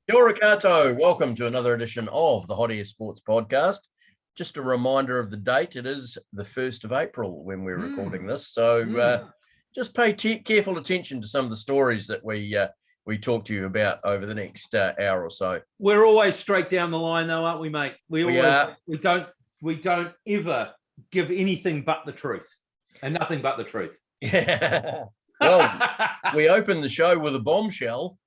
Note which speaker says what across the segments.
Speaker 1: Kia ora koutou. Welcome to another edition of the Hot Air Sports Podcast. Just a reminder of the date. It is the 1st of April when we're recording this. So just pay careful attention to some of the stories that we talk to you about over the next hour or so.
Speaker 2: We're always straight down the line though, aren't we, mate? We don't ever give anything but the truth and nothing but the truth.
Speaker 1: Yeah. Well, we opened the show with a bombshell.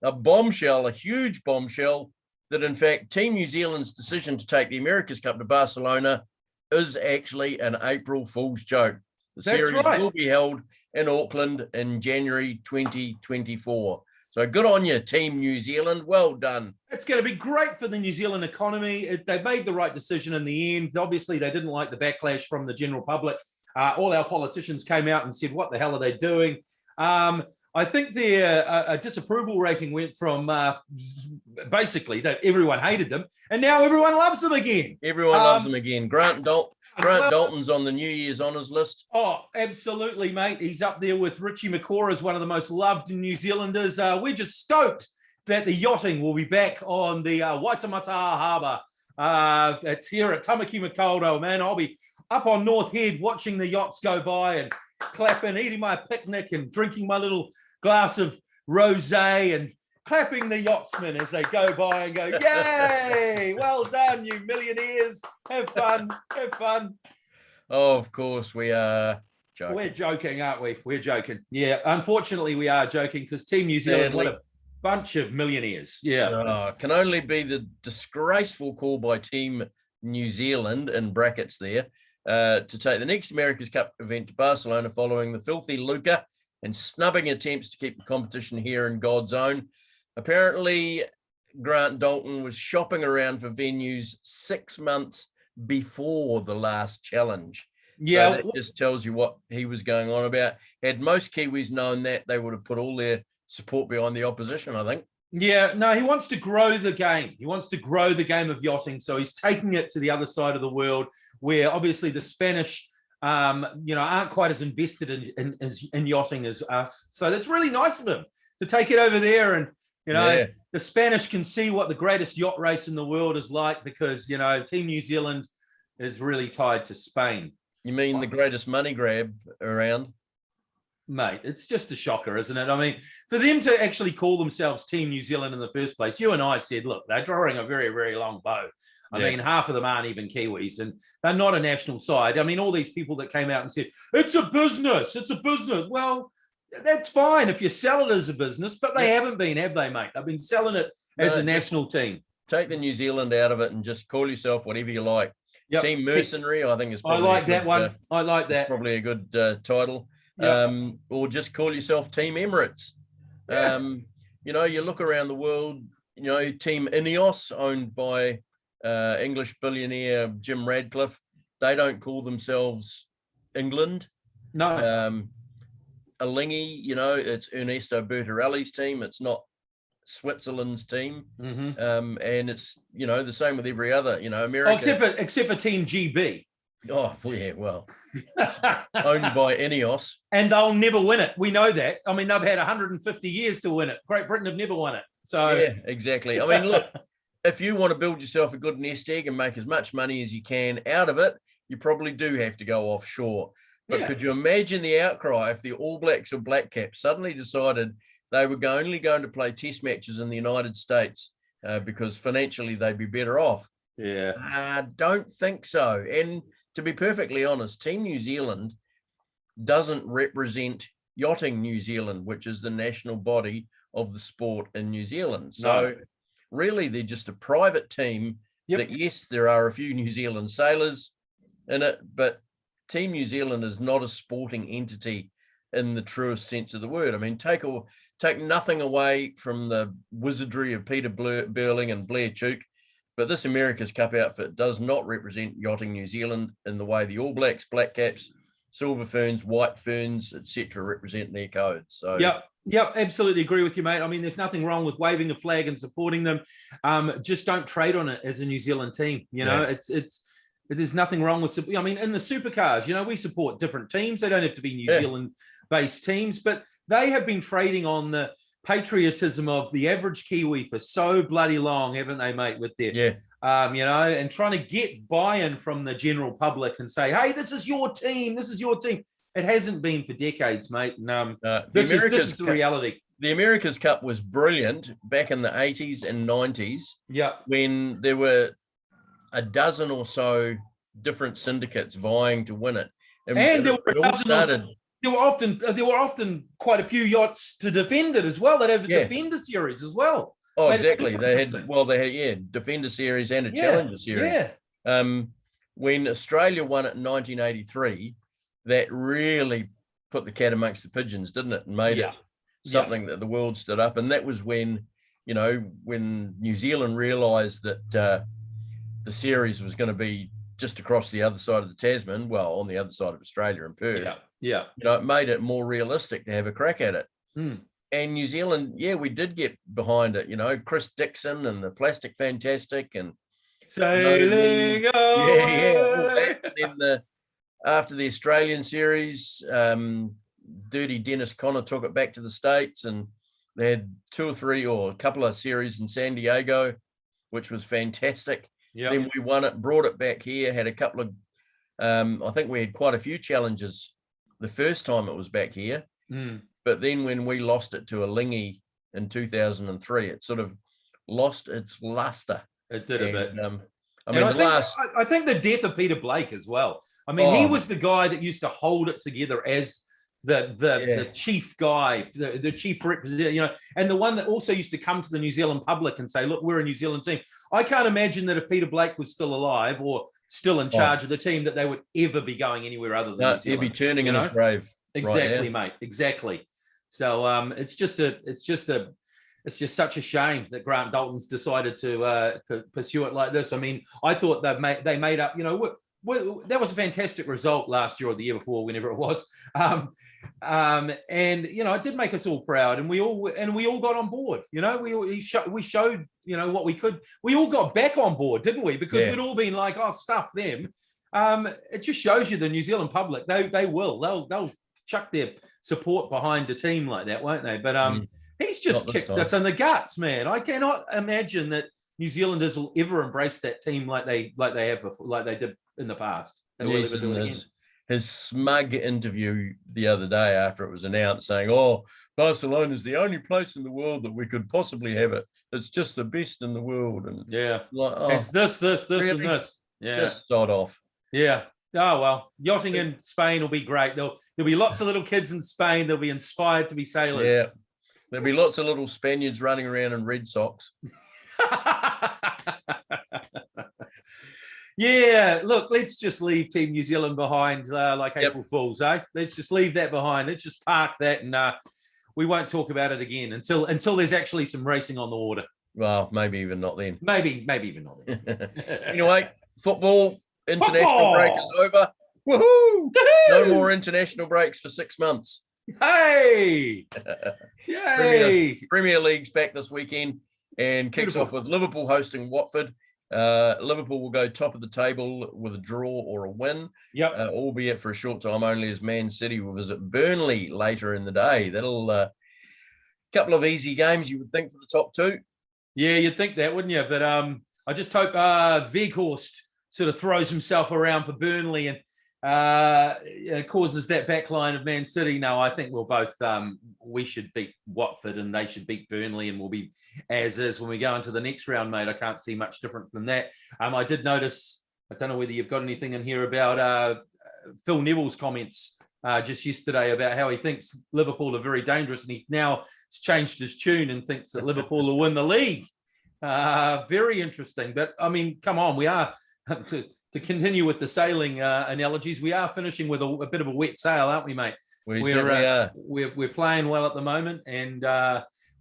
Speaker 1: A huge bombshell that, in fact, Team New Zealand's decision to take the America's Cup to Barcelona is actually an April Fool's joke. The series will be held in Auckland in January 2024. So good on you, Team New Zealand. Well done.
Speaker 2: It's going to be great for the New Zealand economy. They made the right decision in the end. Obviously, they didn't like the backlash from the general public. All our politicians came out and said, what the hell are they doing? I think their disapproval rating went from basically that everyone hated them, and now everyone loves them again.
Speaker 1: Everyone loves them again. Grant Dalton's on the New Year's honours list.
Speaker 2: Oh, absolutely, mate. He's up there with Richie McCaw as one of the most loved New Zealanders. We're just stoked that the yachting will be back on the Waitemata Harbour. It's here at Tamaki Makaurau, man. I'll be up on North Head watching the yachts go by and clapping, eating my picnic and drinking my little glass of rosé and clapping the yachtsmen as they go by and go, yay, well done, you millionaires. Have fun.
Speaker 1: Oh, of course, we are joking.
Speaker 2: We're joking, aren't we? We're joking. Yeah, unfortunately, we are joking because Team New Zealand, what a bunch of millionaires. Yeah.
Speaker 1: Can only be the disgraceful call by Team New Zealand, in brackets there, to take the next America's Cup event to Barcelona following the filthy lucre and snubbing attempts to keep the competition here in God's own. Apparently, Grant Dalton was shopping around for venues 6 months before the last challenge.
Speaker 2: Yeah.
Speaker 1: So that just tells you what he was going on about. Had most Kiwis known that, they would have put all their support behind the opposition, I think.
Speaker 2: Yeah, no, he wants to grow the game. He wants to grow the game of yachting. So he's taking it to the other side of the world where obviously the Spanish, aren't quite as invested in yachting as us. So that's really nice of him to take it over there. And, the Spanish can see what the greatest yacht race in the world is like because, Team New Zealand is really tied to Spain.
Speaker 1: You mean the greatest money grab around?
Speaker 2: Mate, it's just a shocker, isn't it? I mean, for them to actually call themselves Team New Zealand in the first place, you and I said, look, they're drawing a very, very long bow. I mean, half of them aren't even Kiwis, and they're not a national side. I mean, all these people that came out and said, it's a business. Well, that's fine if you sell it as a business, but they haven't been, have they, mate? They've been selling it as a national team.
Speaker 1: Take the New Zealand out of it and just call yourself whatever you like. Yep. Team Mercenary, I think is probably
Speaker 2: I like that one. I like that.
Speaker 1: Probably a good title. Yep. Or just call yourself Team Emirates.
Speaker 2: Yeah.
Speaker 1: You look around the world, Team Ineos, owned by English billionaire Jim Radcliffe, they don't call themselves England.
Speaker 2: No.
Speaker 1: Alinghi, it's Ernesto Bertarelli's team. It's not Switzerland's team.
Speaker 2: Mm-hmm.
Speaker 1: And it's, the same with every other, America.
Speaker 2: Except for Team GB.
Speaker 1: Oh, yeah, well, owned by Ineos.
Speaker 2: And they'll never win it. We know that. I mean, they've had 150 years to win it. Great Britain have never won it. So
Speaker 1: yeah, exactly. I mean, look, if you want to build yourself a good nest egg and make as much money as you can out of it, you probably do have to go offshore. But could you imagine the outcry if the All Blacks or Black Caps suddenly decided they were only going to play test matches in the United States because financially they'd be better off?
Speaker 2: Yeah.
Speaker 1: I don't think so. And to be perfectly honest, Team New Zealand doesn't represent Yachting New Zealand, which is the national body of the sport in New Zealand. So really, they're just a private team that, yes, there are a few New Zealand sailors in it, but Team New Zealand is not a sporting entity in the truest sense of the word. I mean, take nothing away from the wizardry of Peter Burling and Blair Tuke, but this America's Cup outfit does not represent Yachting New Zealand in the way the All Blacks, Black Caps, Silver Ferns, White Ferns, etc. represent their codes. So
Speaker 2: Yep, absolutely agree with you, mate. I mean, there's nothing wrong with waving a flag and supporting them. Just don't trade on it as a New Zealand team. There's nothing wrong with, I mean, in the supercars, we support different teams. They don't have to be New Zealand-based teams, but they have been trading on the patriotism of the average Kiwi for so bloody long, haven't they, mate? With their,
Speaker 1: Yeah.
Speaker 2: And trying to get buy-in from the general public and say, "Hey, this is your team. This is your team." It hasn't been for decades, mate. And this is the reality.
Speaker 1: The America's Cup was brilliant back in the 80s and 90s.
Speaker 2: Yeah.
Speaker 1: When there were a dozen or so different syndicates vying to win it.
Speaker 2: And there were often quite a few yachts to defend it as well. They'd have the Defender series as well.
Speaker 1: Oh, exactly. They had Defender series and a Challenger series. Yeah. When Australia won it in 1983, that really put the cat amongst the pigeons, didn't it? And made it something that the world stood up. And that was when, when New Zealand realised that the series was going to be just across the other side of the Tasman, well, on the other side of Australia in Perth.
Speaker 2: Yeah.
Speaker 1: It made it more realistic to have a crack at it. And New Zealand, we did get behind it. Chris Dixon and the Plastic Fantastic and
Speaker 2: sailing away.
Speaker 1: And then after the Australian series, Dirty Dennis Connor took it back to the States, and they had two or three or a couple of series in San Diego, which was fantastic. Then we won it, brought it back here, had a couple of, I think we had quite a few challenges the first time it was back here. But then when we lost it to Alingi in 2003, it sort of lost its luster.
Speaker 2: It did a bit.
Speaker 1: I
Speaker 2: think the death of Peter Blake as well. I mean, he was the guy that used to hold it together as the chief guy, the chief representative, and the one that also used to come to the New Zealand public and say, "Look, we're a New Zealand team." I can't imagine that if Peter Blake was still alive or still in charge of the team, that they would ever be going anywhere other than New Zealand.
Speaker 1: He'd be turning in his grave.
Speaker 2: Exactly, mate. Exactly. So it's just such a shame that Grant Dalton's decided to pursue it like this. I mean, I thought they made up. That was a fantastic result last year or the year before, whenever it was. And it did make us all proud, and we all got on board. We showed what we could. We all got back on board, didn't we? Because we'd all been like, "Oh, stuff them." It just shows you the New Zealand public. They'll chuck their support behind a team like that, won't they? But he's just kicked us in the guts, man. I cannot imagine that New Zealanders will ever embrace that team like they have before, like they did in the past.
Speaker 1: His smug interview the other day after it was announced, saying, "Oh, Barcelona is the only place in the world that we could possibly have it. It's just the best in the world." And
Speaker 2: it's this, really? And this. Yeah,
Speaker 1: just start off.
Speaker 2: Yeah. Oh, well, yachting in Spain will be great. There'll be lots of little kids in Spain. They'll be inspired to be sailors.
Speaker 1: Yeah. There'll be lots of little Spaniards running around in red socks.
Speaker 2: Yeah, look, let's just leave Team New Zealand behind like April Fools, eh? Let's just leave that behind. Let's just park that, and we won't talk about it again until there's actually some racing on the water.
Speaker 1: Well, maybe even not then.
Speaker 2: Maybe even not then.
Speaker 1: Anyway, football. International break is over. Woohoo! No more international breaks for 6 months.
Speaker 2: Hey! Yay!
Speaker 1: Premier League's back this weekend and kicks off with Liverpool hosting Watford. Liverpool will go top of the table with a draw or a win, albeit for a short time only, as Man City will visit Burnley later in the day. That'll couple of easy games, you would think, for the top two.
Speaker 2: Yeah, you'd think that, wouldn't you? But I just hope Weghorst sort of throws himself around for Burnley and causes that backline of Man City. No, I think we'll both, we should beat Watford and they should beat Burnley, and we'll be as is when we go into the next round, mate. I can't see much different than that. I did notice, I don't know whether you've got anything in here about Phil Neville's comments just yesterday about how he thinks Liverpool are very dangerous, and he now has changed his tune and thinks that Liverpool will win the league. Very interesting. But, I mean, come on, we are... To continue with the sailing analogies, we are finishing with a bit of a wet sail, aren't we, mate? We're playing well at the moment, and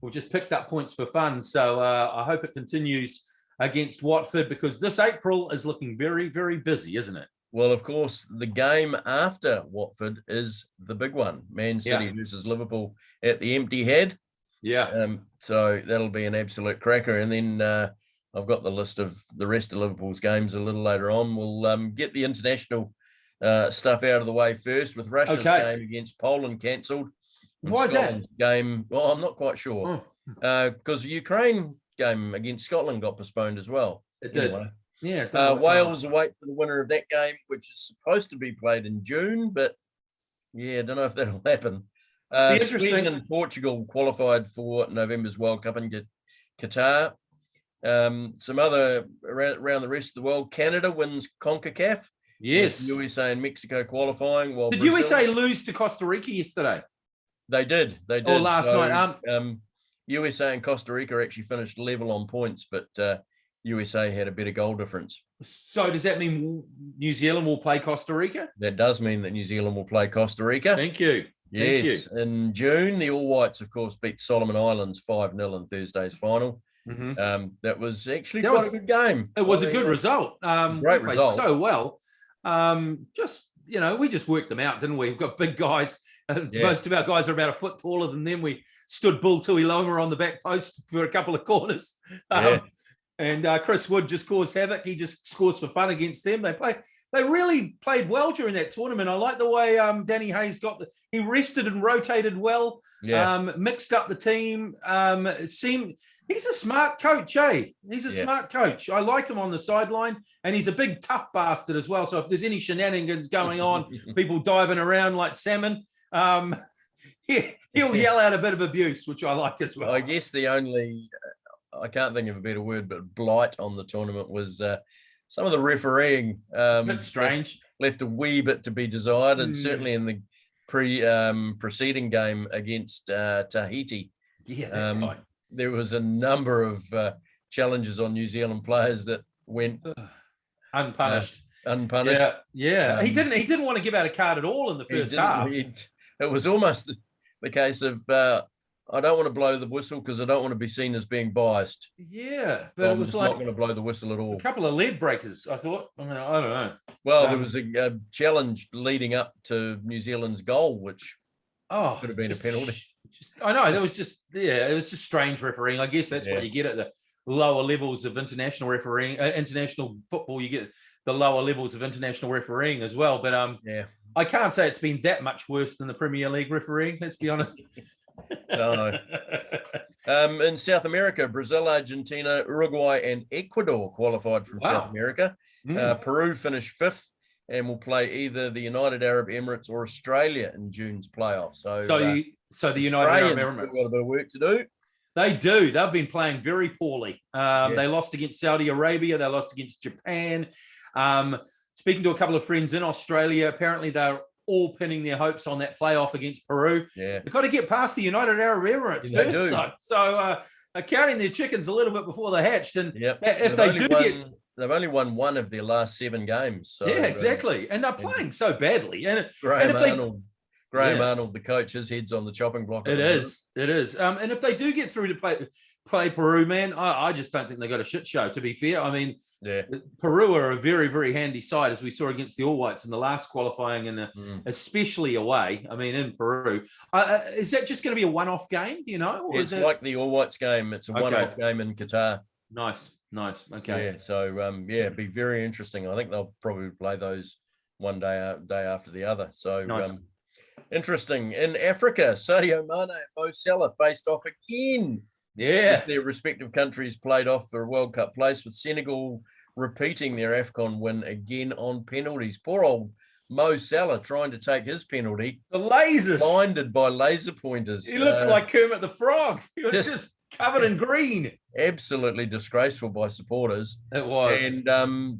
Speaker 2: we've just picked up points for fun. So I hope it continues against Watford, because this April is looking very, very busy, isn't it?
Speaker 1: Well, of course, the game after Watford is the big one. Man City versus Liverpool at the Empty Head.
Speaker 2: Yeah.
Speaker 1: So that'll be an absolute cracker. And then I've got the list of the rest of Liverpool's games a little later on. We'll get the international stuff out of the way first, with Russia's game against Poland cancelled. in
Speaker 2: Why is that?
Speaker 1: Scotland's game. Well, I'm not quite sure because the Ukraine game against Scotland got postponed as well.
Speaker 2: It did.
Speaker 1: Anyway,
Speaker 2: Yeah. don't know what's going on.
Speaker 1: Wales await for the winner of that game, which is supposed to be played in June, but yeah, I don't know if that'll happen.
Speaker 2: Be interesting.
Speaker 1: Sweden and Portugal qualified for November's World Cup in Qatar. Some other around the rest of the world. Canada wins CONCACAF.
Speaker 2: Yes.
Speaker 1: USA and Mexico qualifying. While
Speaker 2: Did
Speaker 1: Brazil,
Speaker 2: USA lose to Costa Rica yesterday?
Speaker 1: They did. They did.
Speaker 2: Or last night.
Speaker 1: USA and Costa Rica actually finished level on points, but USA had a better goal difference.
Speaker 2: So does that mean New Zealand will play Costa Rica?
Speaker 1: That does mean that New Zealand will play Costa Rica.
Speaker 2: Thank you.
Speaker 1: Yes.
Speaker 2: Thank you.
Speaker 1: In June, the All Whites, of course, beat Solomon Islands 5-0 in Thursday's final. That was actually quite a good game.
Speaker 2: It was a good result.
Speaker 1: Great result.
Speaker 2: So well. We just worked them out, didn't we? We've got big guys. Most of our guys are about a foot taller than them. We stood Bull Tuiloma on the back post for a couple of corners. And Chris Wood just caused havoc. He just scores for fun against them. They really played well during that tournament. I like the way Danny Hayes he rested and rotated well, mixed up the team. He's a smart coach, eh? He's a smart coach. I like him on the sideline, and he's a big tough bastard as well. So if there's any shenanigans going on, people diving around like salmon, he'll yell out a bit of abuse, which I like as well.
Speaker 1: I guess the only, I can't think of a better word, but blight on the tournament was some of the refereeing.
Speaker 2: That's strange.
Speaker 1: Left a wee bit to be desired, and certainly in the preceding game against Tahiti. There was a number of challenges on New Zealand players that went
Speaker 2: unpunished.
Speaker 1: Yeah.
Speaker 2: He didn't want to give out a card at all in the first half.
Speaker 1: It was almost the case of I don't want to blow the whistle because I don't want to be seen as being biased.
Speaker 2: Yeah, but it was
Speaker 1: not going to blow the whistle at all.
Speaker 2: A couple of lead breakers, I thought. I don't know.
Speaker 1: Well, there was a challenge leading up to New Zealand's goal, which could have been a penalty.
Speaker 2: I know, it was just strange refereeing. I guess that's what you get at the lower levels of international refereeing, international football. You get the lower levels of international refereeing as well. But I can't say it's been that much worse than the Premier League refereeing. Let's be honest.
Speaker 1: No. In South America, Brazil, Argentina, Uruguay, and Ecuador qualified from South America. Peru finished 5th and will play either the United Arab Emirates or Australia in June's playoffs. So the United Arab Emirates got a bit of work to do.
Speaker 2: They do. They've been playing very poorly. They lost against Saudi Arabia. They lost against Japan. Speaking to a couple of friends in Australia, apparently they're all pinning their hopes on that playoff against Peru. They've got to get past the United Arab Emirates first, though. So they're counting their chickens a little bit before they're hatched. And if they do
Speaker 1: they've only won one of their last 7 games. So,
Speaker 2: exactly. And they're playing so badly. And
Speaker 1: Graham Arnold, the coach, his head's on the chopping block.
Speaker 2: It is. And if they do get through to play Peru, man, I just don't think they got a shit show, to be fair. I mean, Peru are a very, very handy side, as we saw against the All Whites in the last qualifying, and especially away. I mean, in Peru. Is that just going to be a one-off game, do you know? Or
Speaker 1: it's like the All Whites game. It's a one-off game in Qatar.
Speaker 2: Nice. Okay.
Speaker 1: Yeah, so, it'd be very interesting. I think they'll probably play those one day after the other. So,
Speaker 2: nice.
Speaker 1: Interesting. In Africa, Sadio Mane and Mo Salah faced off again. Their respective countries played off for a World Cup place, with Senegal repeating their AFCON win again on penalties. Poor old Mo Salah trying to take his penalty.
Speaker 2: The lasers.
Speaker 1: Blinded by laser pointers.
Speaker 2: He looked like Kermit the Frog. He was just covered in green.
Speaker 1: Absolutely disgraceful by supporters.
Speaker 2: It was.
Speaker 1: And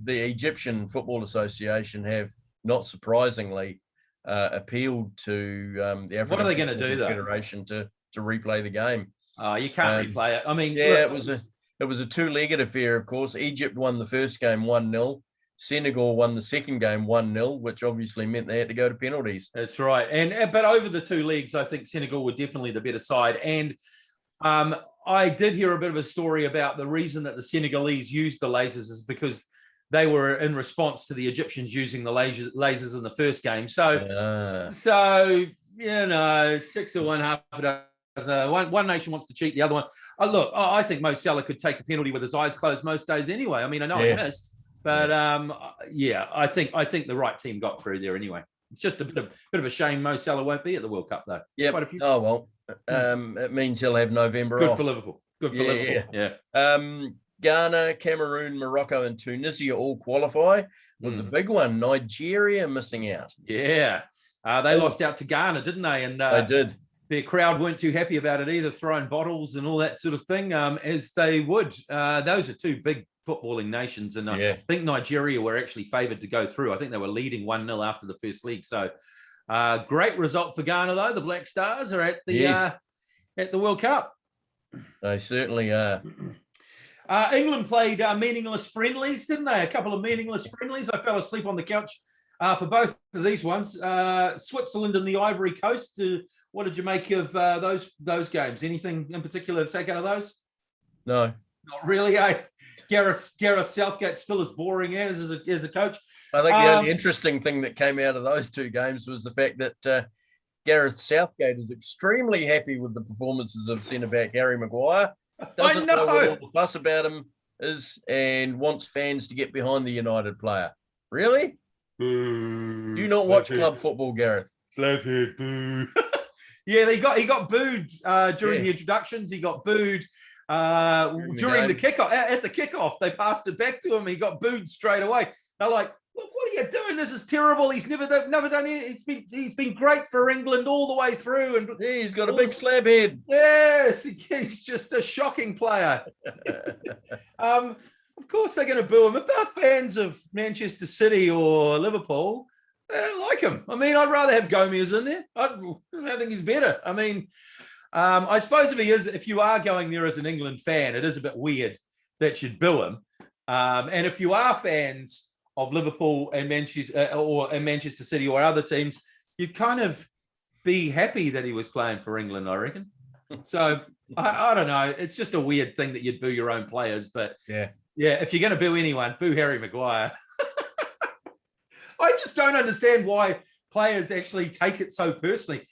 Speaker 1: the Egyptian Football Association have, not surprisingly, appealed to the African
Speaker 2: What are they going to do, though?
Speaker 1: Federation to replay the game.
Speaker 2: You can't replay it. I mean,
Speaker 1: it was a two-legged affair, of course. Egypt won the first game 1-0. Senegal won the second game 1-0, which obviously meant they had to go to penalties.
Speaker 2: That's right. But over the 2 legs, I think Senegal were definitely the better side. And I did hear a bit of a story about the reason that the Senegalese used the lasers is because they were in response to the Egyptians using the lasers in the first game. So 6 to 1, half a dozen. One nation wants to cheat the other one. I think Mo Salah could take a penalty with his eyes closed most days anyway. I mean, I know he missed, but I think the right team got through there anyway. It's just a bit of a shame Mo Salah won't be at the World Cup, though.
Speaker 1: Yeah.
Speaker 2: Quite a few.
Speaker 1: Oh, well, it means he'll have November
Speaker 2: Good
Speaker 1: off.
Speaker 2: for Liverpool. Good for Liverpool. Yeah.
Speaker 1: Ghana, Cameroon, Morocco, and Tunisia all qualify, with the big one, Nigeria, missing out.
Speaker 2: Yeah. They lost out to Ghana, didn't they? And
Speaker 1: they did.
Speaker 2: Their crowd weren't too happy about it either, throwing bottles and all that sort of thing, as they would. Those are two big footballing nations. And I think Nigeria were actually favoured to go through. I think they were leading 1-0 after the first leg. So great result for Ghana, though. The Black Stars are at the World Cup.
Speaker 1: They certainly are.
Speaker 2: England played meaningless friendlies, didn't they? A couple of meaningless friendlies. I fell asleep on the couch for both of these ones. Switzerland and the Ivory Coast. What did you make of those games? Anything in particular to take out of those?
Speaker 1: No.
Speaker 2: Not really, Gareth Southgate's still as boring as a coach.
Speaker 1: I think the only interesting thing that came out of those two games was the fact that Gareth Southgate is extremely happy with the performances of centre-back Harry Maguire. Doesn't know what all the fuss about him is, and wants fans to get behind the United player. Really?
Speaker 2: Boo.
Speaker 1: Do you not watch club football, Gareth?
Speaker 2: Slaphead, boo. Yeah, he got booed during the introductions. He got booed during the kickoff. At the kickoff, they passed it back to him. He got booed straight away. They're like, "Look, what are you doing? This is terrible. He's never done it. He's been great for England all the way through, and
Speaker 1: he's got a big slab head.
Speaker 2: Yes, he's just a shocking player." Of course, they're going to boo him if they're fans of Manchester City or Liverpool. They don't like him. I mean, I'd rather have Gomez in there. I think he's better. I mean, I suppose if you are going there as an England fan, it is a bit weird that you'd boo him. And if you are fans of Liverpool and Manchester City or other teams, you'd kind of be happy that he was playing for England, I reckon. So I don't know. It's just a weird thing that you'd boo your own players. But yeah, if you're going to boo anyone, boo Harry Maguire. I just don't understand why players actually take it so personally.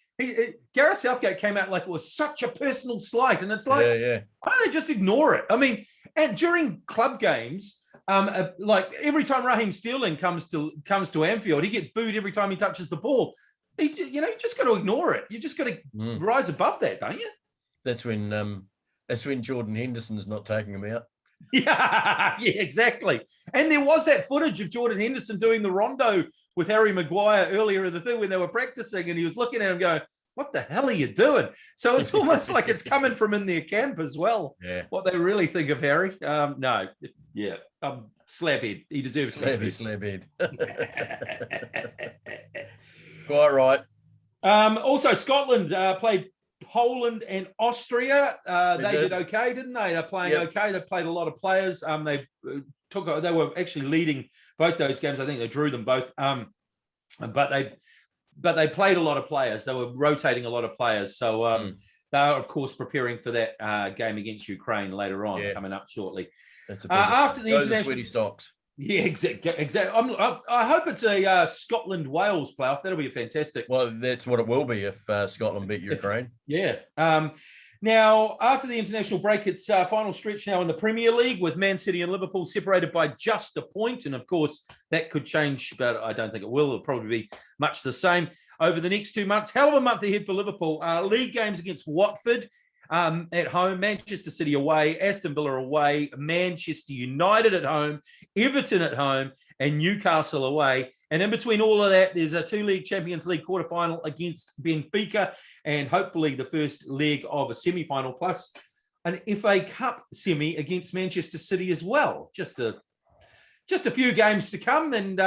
Speaker 2: Gareth Southgate came out like it was such a personal slight, and it's like, why don't they just ignore it? I mean, and during club games, like every time Raheem Sterling comes to Anfield, he gets booed every time he touches the ball. You just got to ignore it. You just got to rise above that, don't you?
Speaker 1: That's when Jordan Henderson's not taking him out.
Speaker 2: Yeah, exactly. And there was that footage of Jordan Henderson doing the rondo with Harry Maguire earlier in the thing when they were practicing, and he was looking at him going, "What the hell are you doing?" So it's almost like it's coming from in their camp as well. Yeah. What they really think of Harry. No. Yeah. Slabhead. He deserves
Speaker 1: slabhead. Quite right.
Speaker 2: Also, Scotland played Poland and Austria. They did okay, didn't they? They're playing okay. They played a lot of players. They were actually leading both those games. I think they drew them both. But they played a lot of players. They were rotating a lot of players. So they are, of course, preparing for that game against Ukraine later on, coming up shortly. After the international
Speaker 1: sweaty stocks.
Speaker 2: Yeah, exactly. I hope it's a Scotland-Wales playoff. That'll be fantastic.
Speaker 1: Well, that's what it will be if Scotland beat Ukraine.
Speaker 2: Yeah. Now, after the international break, it's final stretch now in the Premier League with Man City and Liverpool separated by just a point. And, of course, that could change, but I don't think it will. It'll probably be much the same over the next 2 months. Hell of a month ahead for Liverpool. League games against Watford at home, Manchester City away, Aston Villa away, Manchester United at home, Everton at home, and Newcastle away. And in between all of that, there's a two-leg Champions League quarterfinal against Benfica, and hopefully the first leg of a semi-final, plus an FA Cup semi against Manchester City as well. Just a few games to come, and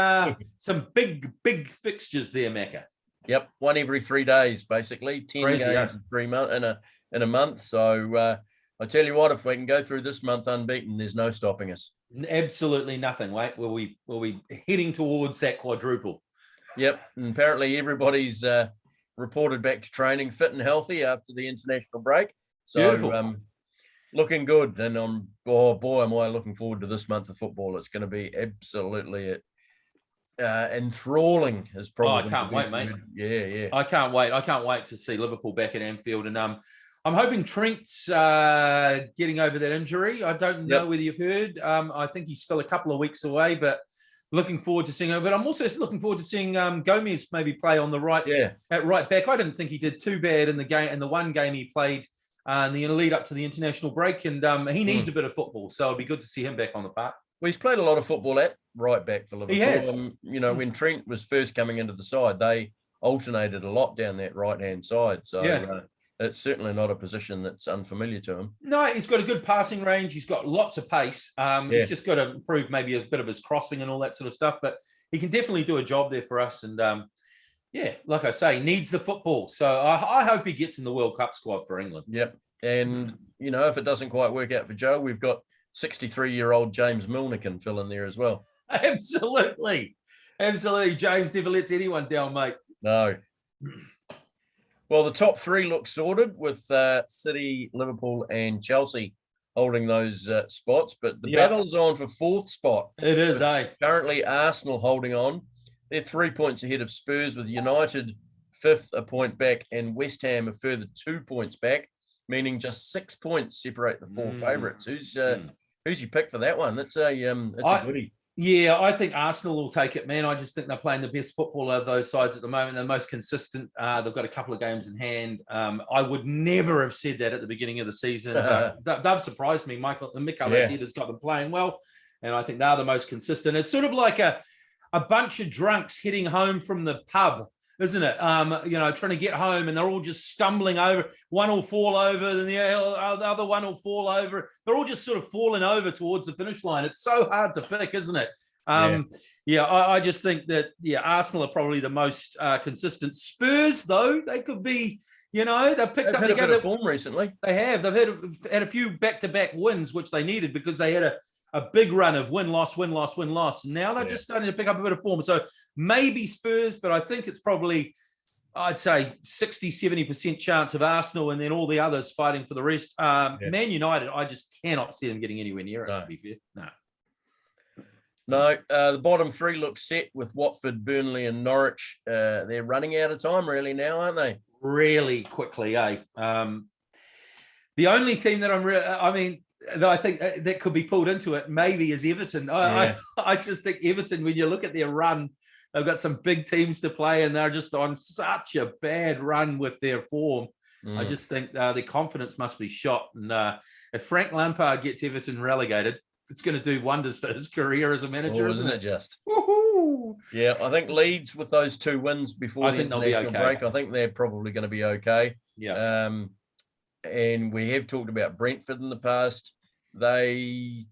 Speaker 2: some big fixtures there, Macca.
Speaker 1: Yep, one every 3 days, basically. 10
Speaker 2: Crazy,
Speaker 1: games in 3 months in a month. So I tell you what, if we can go through this month unbeaten, there's no stopping us.
Speaker 2: Absolutely nothing, mate. We'll be heading towards that quadruple.
Speaker 1: Yep, and apparently everybody's reported back to training fit and healthy after the international break. So
Speaker 2: beautiful.
Speaker 1: Looking good. And am I looking forward to this month of football. It's going to be absolutely enthralling. Is probably.
Speaker 2: I can't wait, mate.
Speaker 1: Yeah.
Speaker 2: I can't wait to see Liverpool back at Anfield, and I'm hoping Trent's getting over that injury. I don't know whether you've heard. I think he's still a couple of weeks away, but looking forward to seeing her. But I'm also looking forward to seeing Gomez maybe play on the right at right back. I didn't think he did too bad in the game, in the one game he played in the lead up to the international break, and he needs a bit of football, so it'll be good to see him back on the park.
Speaker 1: Well, he's played a lot of football at right back for Liverpool.
Speaker 2: He has.
Speaker 1: You know, when Trent was first coming into the side, they alternated a lot down that right-hand side. So it's certainly not a position that's unfamiliar to him.
Speaker 2: No, he's got a good passing range. He's got lots of pace. He's just got to improve maybe a bit of his crossing and all that sort of stuff. But he can definitely do a job there for us. And like I say, needs the football. So I hope he gets in the World Cup squad for England.
Speaker 1: Yep. And, you know, if it doesn't quite work out for Joe, we've got 63-year-old James Milner can fill in there as well.
Speaker 2: Absolutely. James never lets anyone down, mate.
Speaker 1: No. Well, the top three look sorted with City, Liverpool and Chelsea holding those spots. But the battle's on for fourth spot.
Speaker 2: It is,
Speaker 1: Currently, Arsenal holding on. They're 3 points ahead of Spurs, with United fifth, a point back, and West Ham a further 2 points back, meaning just 6 points separate the four favourites. Who's your pick for that one? It's a goodie.
Speaker 2: Yeah, I think Arsenal will take it, man. I just think they're playing the best football of those sides at the moment. They're most consistent. They've got a couple of games in hand. I would never have said that at the beginning of the season. But they've surprised me. Mikel Arteta's got them playing well, and I think they're the most consistent. It's sort of like a bunch of drunks heading home from the pub, isn't it? Trying to get home, and they're all just stumbling over. One will fall over, then the other one will fall over. They're all just sort of falling over towards the finish line. It's so hard to pick, isn't it? I just think that, Arsenal are probably the most consistent. Spurs, though, they could be, they've picked up
Speaker 1: a bit of form recently.
Speaker 2: They have. They've had a few back-to-back wins, which they needed because they had a big run of win-loss. Now they're just starting to pick up a bit of form. So maybe Spurs, but I think it's probably, I'd say 60-70% chance of Arsenal, and then all the others fighting for the rest. Man United, I just cannot see them getting anywhere near it, to be fair.
Speaker 1: No, the bottom three look set with Watford, Burnley and Norwich. They're running out of time really now, aren't they?
Speaker 2: Really quickly, The only team that that I think that could be pulled into it maybe is Everton. I just think Everton, when you look at their run, they've got some big teams to play, and they're just on such a bad run with their form. I just think their confidence must be shot. And if Frank Lampard gets Everton relegated, it's going to do wonders for his career as a manager, isn't it?
Speaker 1: Just?
Speaker 2: Woo-hoo!
Speaker 1: Yeah, I think Leeds with those 2 wins before the international break, I think they're probably going to be okay.
Speaker 2: Yeah.
Speaker 1: And we have talked about Brentford in the past. They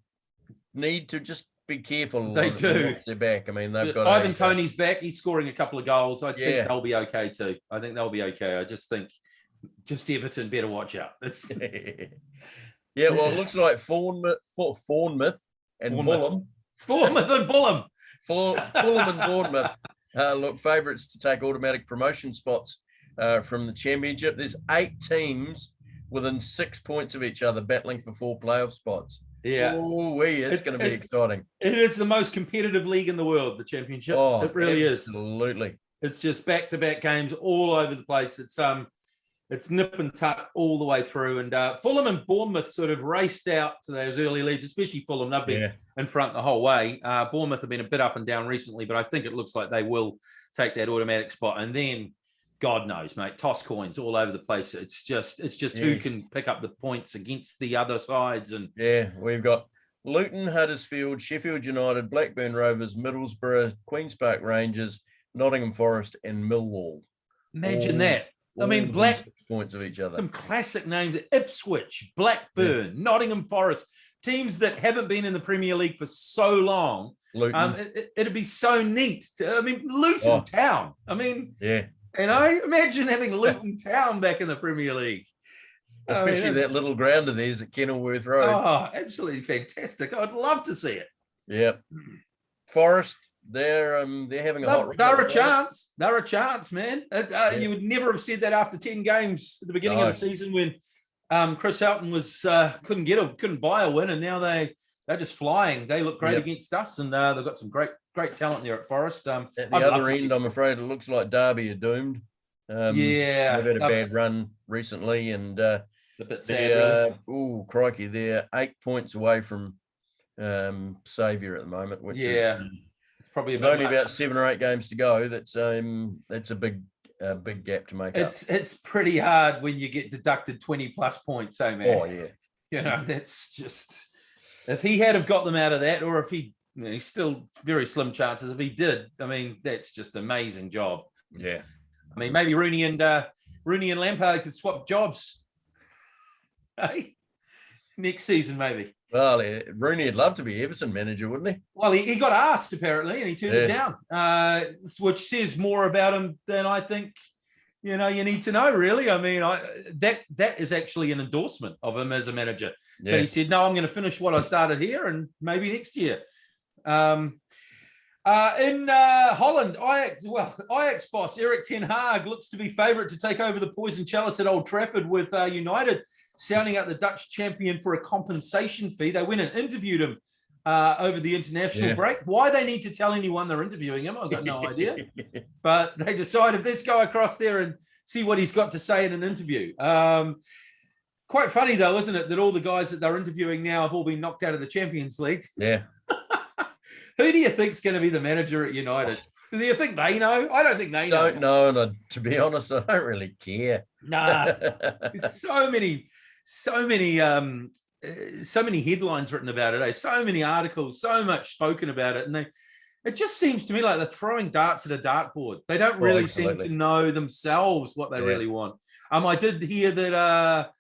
Speaker 1: need to just be careful.
Speaker 2: They do.
Speaker 1: They're back. I mean, they've got
Speaker 2: Ivan Toney's back. He's scoring a couple of goals. I think they'll be okay too. I just think Everton better watch out. It's
Speaker 1: well, it looks like Bournemouth and Fulham.
Speaker 2: Fulham and
Speaker 1: Bournemouth look favourites to take automatic promotion spots from the Championship. There's 8 teams within 6 points of each other battling for 4 playoff spots.
Speaker 2: Yeah.
Speaker 1: It's going to be exciting.
Speaker 2: It is the most competitive league in the world, the Championship.
Speaker 1: Oh,
Speaker 2: it really is.
Speaker 1: Absolutely.
Speaker 2: It's just back-to-back games all over the place. It's nip and tuck all the way through. And Fulham and Bournemouth sort of raced out to those early leads, especially Fulham. They've been in front the whole way. Bournemouth have been a bit up and down recently, but I think it looks like they will take that automatic spot. And then, God knows, mate, toss coins all over the place. It's just who can pick up the points against the other sides. And
Speaker 1: we've got Luton, Huddersfield, Sheffield United, Blackburn Rovers, Middlesbrough, Queen's Park Rangers, Nottingham Forest, and Millwall.
Speaker 2: Imagine that. I mean,
Speaker 1: 6 points of each other.
Speaker 2: Some classic names: Ipswich, Blackburn, Nottingham Forest. Teams that haven't been in the Premier League for so long.
Speaker 1: Luton.
Speaker 2: It'd be so neat. Luton Town. And I imagine having Luton Town back in the Premier League.
Speaker 1: Especially that little ground of theirs at Kenilworth Road.
Speaker 2: Oh, absolutely fantastic. I'd love to see it.
Speaker 1: Yeah. Forest, they're having a hot run.
Speaker 2: They're a chance. They're a chance, man. You would never have said that after 10 games at the beginning of the season when Chris Helton was couldn't buy a win, and now they're just flying. They look great against us, and they've got some great talent there at Forest.
Speaker 1: At the other end, I'm afraid it looks like Derby are doomed. They've had a bad run recently, and a
Speaker 2: bit sad.
Speaker 1: Really. Crikey, they're 8 points away from Saviour at the moment, which is
Speaker 2: probably
Speaker 1: With only about 7 or 8 games to go. That's a big gap to make up.
Speaker 2: It's pretty hard when you get deducted 20 plus points, so man.
Speaker 1: Oh yeah.
Speaker 2: You know, that's just, if he had have got them out of that, or if he, he's still very slim chances. If he did, I mean, that's just amazing job.
Speaker 1: Yeah.
Speaker 2: I mean, maybe Rooney and Lampard could swap jobs. Hey, next season maybe.
Speaker 1: Well, Rooney would love to be Everton manager, wouldn't he?
Speaker 2: Well, he got asked apparently, and he turned it down, which says more about him than I think. You need to know, really. I mean, that is actually an endorsement of him as a manager. Yeah. But he said, no, I'm going to finish what I started here and maybe next year. In Holland, Ajax boss Erik ten Hag looks to be favourite to take over the poison chalice at Old Trafford with United, sounding out the Dutch champion for a compensation fee. They went and interviewed him over the international break. Why they need to tell anyone they're interviewing him, I've got no idea. But they decided, let's go across there and see what he's got to say in an interview. Quite funny, though, isn't it, that all the guys that they're interviewing now have all been knocked out of the Champions League?
Speaker 1: Yeah.
Speaker 2: Who do you think's going to be the manager at United? Do you think they know? I don't think they know.
Speaker 1: Don't know, and to be honest, I don't really care.
Speaker 2: Nah. There's so many headlines written about it, so many articles, so much spoken about it, and it just seems to me like they're throwing darts at a dartboard. They don't really seem to know themselves what they really want. I did hear that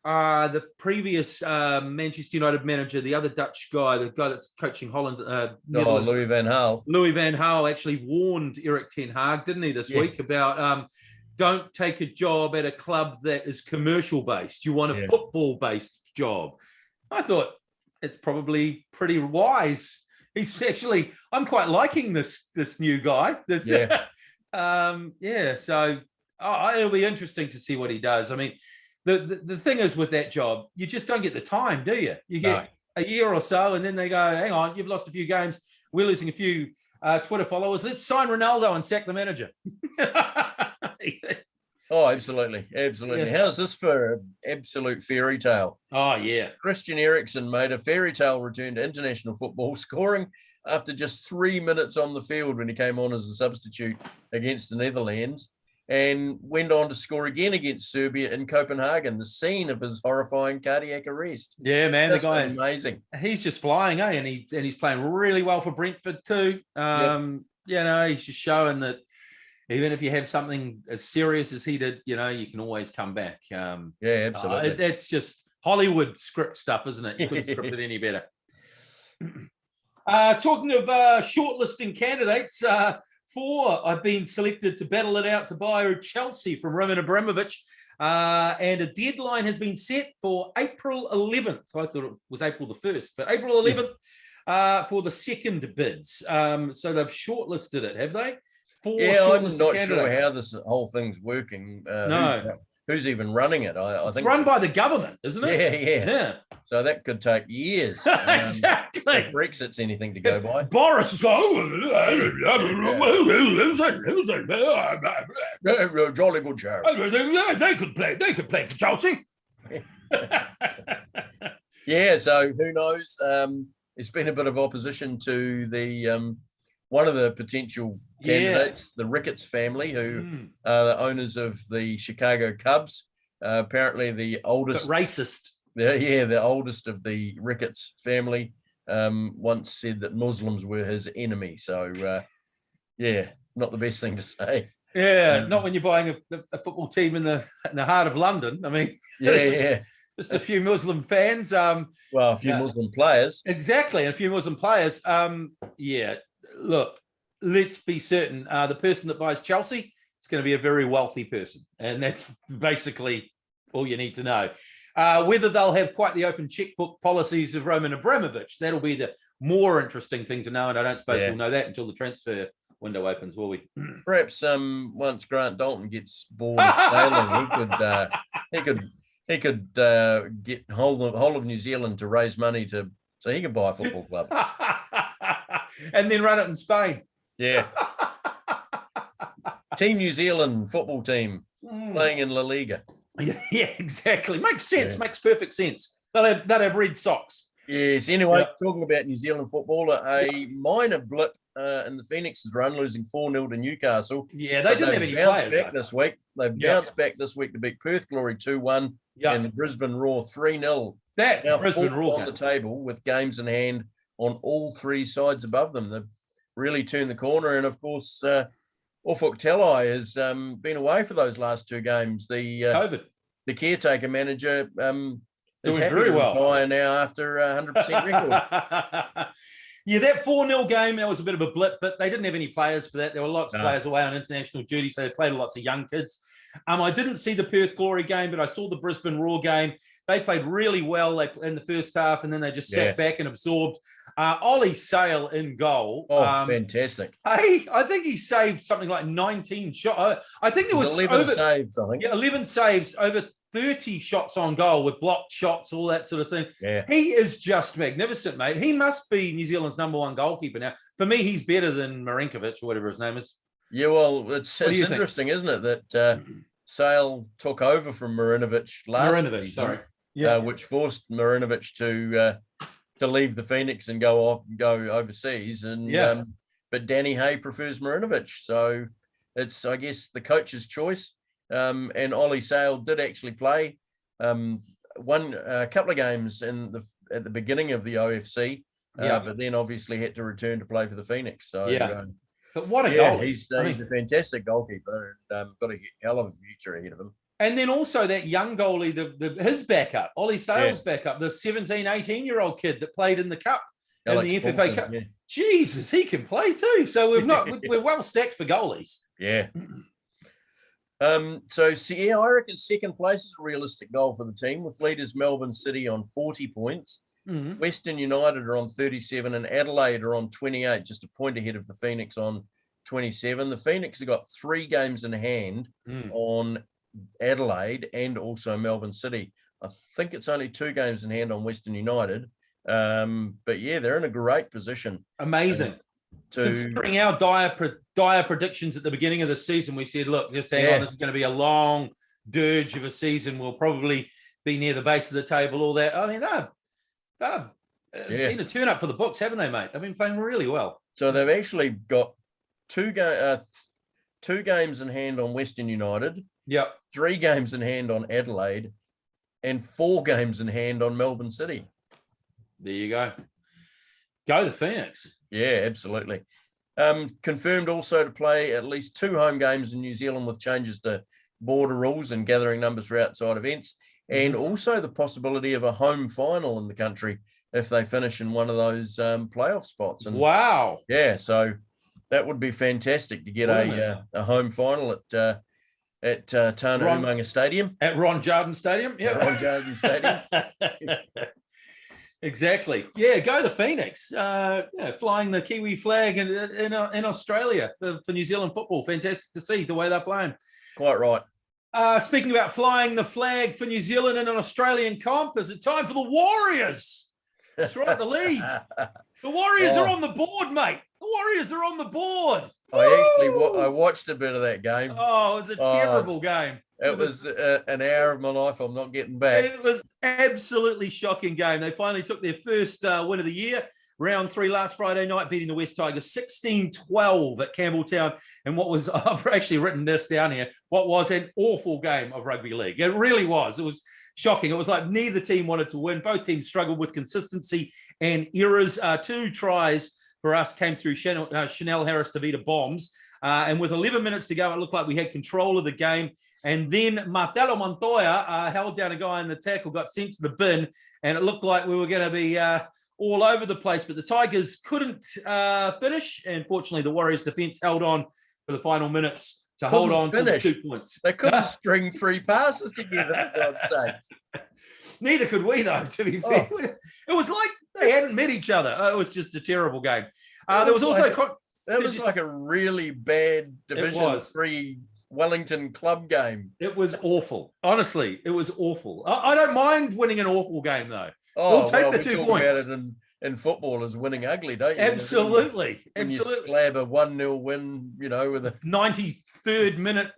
Speaker 2: the previous Manchester United manager, the other Dutch guy, the guy that's coaching Holland,
Speaker 1: Louis van
Speaker 2: Gaal actually warned Erik ten Hag, didn't he, this week about don't take a job at a club that is commercial based. You want a football based job. I thought it's probably pretty wise. He's actually, I'm quite liking this new guy. So it'll be interesting to see what he does. I mean, the thing is with that job, you just don't get the time, do you? You get a year or so, and then they go, hang on, you've lost a few games. We're losing a few Twitter followers. Let's sign Ronaldo and sack the manager.
Speaker 1: Oh, absolutely. Absolutely. Yeah. How's this for an absolute fairy tale?
Speaker 2: Oh, yeah.
Speaker 1: Christian Eriksen made a fairy tale return to international football, scoring after just 3 minutes on the field when he came on as a substitute against the Netherlands, and went on to score again against Serbia in Copenhagen, the scene of his horrifying cardiac arrest.
Speaker 2: Yeah, man, the guy is
Speaker 1: amazing.
Speaker 2: He's just flying, and he's playing really well for Brentford too. He's just showing that even if you have something as serious as he did, you can always come back.
Speaker 1: Absolutely.
Speaker 2: That's just Hollywood script stuff, isn't it? You couldn't script it any better. Talking of shortlisting candidates, 4 have been selected to battle it out to buy Chelsea from Roman Abramovich, and a deadline has been set for April 11th. I thought it was April the 1st, but April 11th for the second bids. So they've shortlisted it, have they? 4
Speaker 1: I'm not sure how this whole thing's working.
Speaker 2: No.
Speaker 1: Who's even running it? I think
Speaker 2: it's run by the government, isn't it?
Speaker 1: Yeah. So that could take years.
Speaker 2: Exactly.
Speaker 1: If Brexit's anything to go by.
Speaker 2: Boris is going,
Speaker 1: jolly good show.
Speaker 2: They could play for Chelsea.
Speaker 1: So who knows? There's been a bit of opposition to the one of the potential candidates, the Ricketts family, who are the owners of the Chicago Cubs. Apparently the oldest...
Speaker 2: But racist.
Speaker 1: The oldest of the Ricketts family once said that Muslims were his enemy. So, not the best thing to say.
Speaker 2: Yeah, not when you're buying a football team in the heart of London. I mean... Just a few Muslim fans. A
Speaker 1: few Muslim players.
Speaker 2: Exactly, and a few Muslim players. Look, let's be certain. The person that buys Chelsea is going to be a very wealthy person. And that's basically all you need to know. Whether they'll have quite the open checkbook policies of Roman Abramovich, that'll be the more interesting thing to know. And I don't suppose we'll know that until the transfer window opens, will we?
Speaker 1: Perhaps once Grant Dalton gets bored of sailing, he could get whole of New Zealand to raise money so he could buy a football club.
Speaker 2: And then run it in Spain.
Speaker 1: Yeah. Team New Zealand football team playing in La Liga.
Speaker 2: Yeah, exactly. Makes sense. Yeah. Makes perfect sense. They'll have red socks.
Speaker 1: Yes. Anyway,
Speaker 2: Yeah.
Speaker 1: talking about New Zealand football, a minor blip in the Phoenix's run, losing 4-0 to Newcastle.
Speaker 2: Yeah, they
Speaker 1: But
Speaker 2: didn't have
Speaker 1: they've
Speaker 2: any
Speaker 1: bounced
Speaker 2: players.
Speaker 1: back this week. They've
Speaker 2: Yeah.
Speaker 1: bounced back this week to beat Perth Glory 2-1
Speaker 2: Yeah.
Speaker 1: and the Brisbane Roar 3-0.
Speaker 2: That
Speaker 1: Now
Speaker 2: Brisbane
Speaker 1: fourth
Speaker 2: Roar
Speaker 1: on
Speaker 2: game.
Speaker 1: the table with games in hand on all three sides above them. They've really turned the corner. And of course, Ufuk Talai has been away for those last two games.
Speaker 2: COVID.
Speaker 1: The caretaker manager is
Speaker 2: Doing
Speaker 1: happy
Speaker 2: very
Speaker 1: to
Speaker 2: well.
Speaker 1: retire now after a 100% record.
Speaker 2: Yeah, that 4-0 game, that was a bit of a blip, but they didn't have any players for that. There were lots of
Speaker 1: No.
Speaker 2: players away on international duty, so they played lots of young kids. I didn't see the Perth Glory game, but I saw the Brisbane Roar game. They played really well in the first half, and then they just sat back and absorbed. Ollie Sale in goal.
Speaker 1: Oh, fantastic.
Speaker 2: I think he saved something like 19 shots. I think there was
Speaker 1: 11 saves, I think.
Speaker 2: Yeah, 11 saves, over 30 shots on goal with blocked shots, all that sort of thing.
Speaker 1: Yeah.
Speaker 2: He is just magnificent, mate. He must be New Zealand's #1 goalkeeper now. For me, he's better than Marinkovic or whatever his name is.
Speaker 1: Yeah, well, it's interesting, isn't it, that Sale took over from Marinovic last season,
Speaker 2: sorry.
Speaker 1: which forced Marinovic to leave the Phoenix and go overseas. And but Danny Hay prefers Marinovic, so it's, I guess, the coach's choice. And Ollie Sale did actually play a couple of games at the beginning of the OFC, but then obviously had to return to play for the Phoenix. So
Speaker 2: but what a goal!
Speaker 1: He's a fantastic goalkeeper and got a hell of a future ahead of him.
Speaker 2: And then also that young goalie, his backup, Ollie Sale's backup, the 17, 18-year-old kid that played in the Cup, in the FFA Cup. Yeah. Jesus, he can play too. So we're well stacked for goalies.
Speaker 1: Yeah. I reckon second place is a realistic goal for the team, with leaders Melbourne City on 40 points.
Speaker 2: Mm-hmm.
Speaker 1: Western United are on 37 and Adelaide are on 28, just a point ahead of the Phoenix on 27. The Phoenix have got 3 games in hand on Adelaide and also Melbourne City. I think it's only 2 games in hand on Western United. But yeah, they're in a great position.
Speaker 2: Amazing. Considering our dire predictions at the beginning of the season, we said, look, just hang on, this is going to be a long dirge of a season. We'll probably be near the base of the table, all that. I mean, they've been a turn up for the books, haven't they, mate? They've been playing really well.
Speaker 1: So they've actually got 2 games in hand on Western United.
Speaker 2: Yep.
Speaker 1: 3 games in hand on Adelaide and 4 games in hand on Melbourne City.
Speaker 2: There you go. Go the Phoenix.
Speaker 1: Yeah, absolutely. Confirmed also to play at least 2 home games in New Zealand with changes to border rules and gathering numbers for outside events, and also the possibility of a home final in the country if they finish in one of those playoff spots. And
Speaker 2: wow.
Speaker 1: Yeah, so that would be fantastic to get a home final at Tana Umaga Stadium.
Speaker 2: At Ron Jarden Stadium. Yeah.
Speaker 1: Ron Jarden Stadium.
Speaker 2: Exactly. Yeah, go the Phoenix. Flying the Kiwi flag in Australia for New Zealand football. Fantastic to see the way they're playing.
Speaker 1: Quite right.
Speaker 2: Speaking about flying the flag for New Zealand in an Australian comp, is it time for the Warriors? That's right, the league. The Warriors are on the board, mate. The Warriors are on the board.
Speaker 1: I watched a bit of that game.
Speaker 2: Oh, it was a terrible game.
Speaker 1: It was an hour of my life I'm not getting back.
Speaker 2: It was absolutely shocking game. They finally took their first win of the year. Round 3 last Friday night, beating the West Tigers 16-12 at Campbelltown. And what was, I've actually written this down here, what was an awful game of rugby league. It really was. It was shocking. It was like neither team wanted to win. Both teams struggled with consistency and errors. 2 tries for us came through Chanel Harris-Tavita bombs. And with 11 minutes to go, it looked like we had control of the game. And then Marcelo Montoya held down a guy in the tackle, got sent to the bin, and it looked like we were going to be all over the place. But the Tigers couldn't finish, and fortunately the Warriors' defence held on for the final minutes to hold on to the 2 points.
Speaker 1: They couldn't string 3 passes together, for God's sakes.
Speaker 2: Neither could we, though, to be fair. It was like they hadn't met each other. It was just a terrible game. There was also...
Speaker 1: That was like a really bad Division 3 Wellington club game.
Speaker 2: It was awful. Honestly, it was awful. I don't mind winning an awful game, though.
Speaker 1: Oh,
Speaker 2: we'll take the 2 points.
Speaker 1: About it in football as winning ugly, don't you?
Speaker 2: Absolutely.
Speaker 1: When you slab a 1-0 win, with a
Speaker 2: 93rd minute,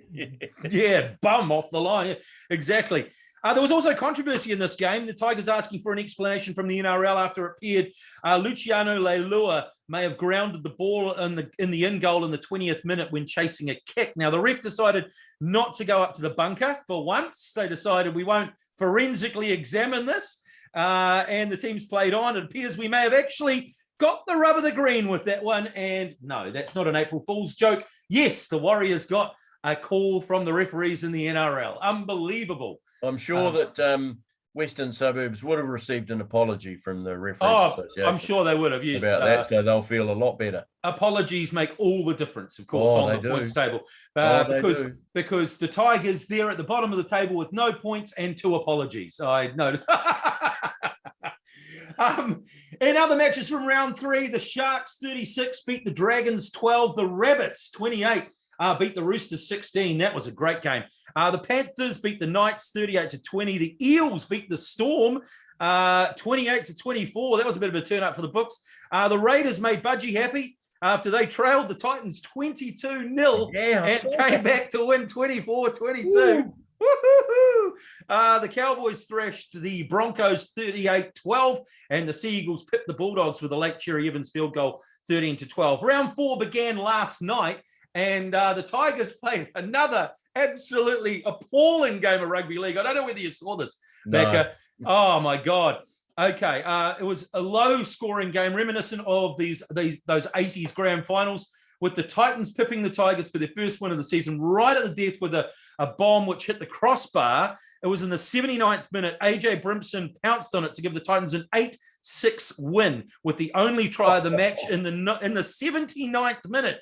Speaker 2: bum off the line. Exactly. There was also controversy in this game. The Tigers asking for an explanation from the NRL after it appeared Luciano Leilua may have grounded the ball in the in goal in the 20th minute when chasing a kick. Now, the ref decided not to go up to the bunker for once. They decided we won't forensically examine this, and the teams played on. It appears we may have actually got the rub of the green with that one, and no, that's not an April Fool's joke. Yes, the Warriors got a call from the referees in the NRL. Unbelievable.
Speaker 1: I'm sure that Western Suburbs would have received an apology from the referees.
Speaker 2: Oh, I'm sure they would have, yes.
Speaker 1: About that, so they'll feel a lot better.
Speaker 2: Apologies make all the difference, of course, on the points table. Because the Tigers, they're at the bottom of the table with no points and 2 apologies. I noticed. In other matches from round 3, the Sharks 36 beat the Dragons 12. The Rabbits 28 beat the Roosters 16. That was a great game. The Panthers beat the Knights 38-20. The Eels beat the Storm 28-24. That was a bit of a turn up for the books. The Raiders made Budgie happy after they trailed the Titans 22-0 and came back to win 24-22. The Cowboys thrashed the Broncos 38-12, and the Sea Eagles pipped the Bulldogs with a late Cherry Evans field goal 13-12. Round 4 began last night, and the Tigers played another absolutely appalling game of rugby league. I don't know whether you saw this, Macca. Oh my God. Okay, it was a low-scoring game, reminiscent of those 80s grand finals, with the Titans pipping the Tigers for their first win of the season right at the death with a bomb which hit the crossbar. It was in the 79th minute. AJ Brimson pounced on it to give the Titans an 8-6 win with the only try of the match in the 79th minute.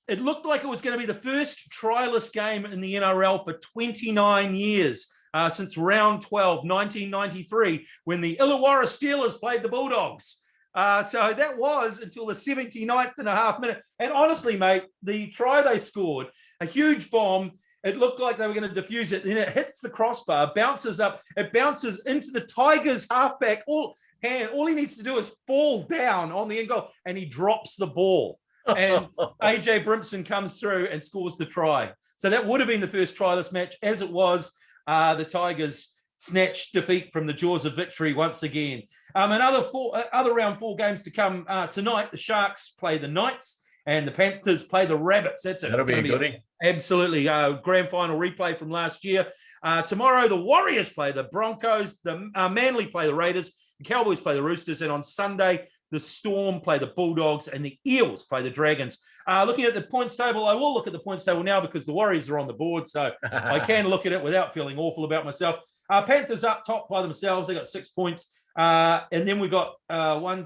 Speaker 2: It looked like it was going to be the first tryless game in the NRL for 29 years, since round 12, 1993, when the Illawarra Steelers played the Bulldogs. So that was until the 79th and a half minute. And honestly, mate, the try they scored, a huge bomb. It looked like they were going to defuse it. Then it hits the crossbar, bounces up. It bounces into the Tigers halfback. All he needs to do is fall down on the end goal, and he drops the ball. And AJ Brimson comes through and scores the try. So that would have been the first tryless match. As it was, the Tigers snatched defeat from the jaws of victory once again. Other round 4 games to come tonight. The Sharks play the Knights and the Panthers play the Rabbits.
Speaker 1: That'll be a goodie.
Speaker 2: Absolutely. Grand final replay from last year. Tomorrow, the Warriors play the Broncos. The Manly play the Raiders. The Cowboys play the Roosters. And on Sunday, the Storm play the Bulldogs and the Eels play the Dragons. Looking at the points table, I will look at the points table now because the Warriors are on the board, so I can look at it without feeling awful about myself. Panthers up top by themselves. They got 6 points. And then we got 7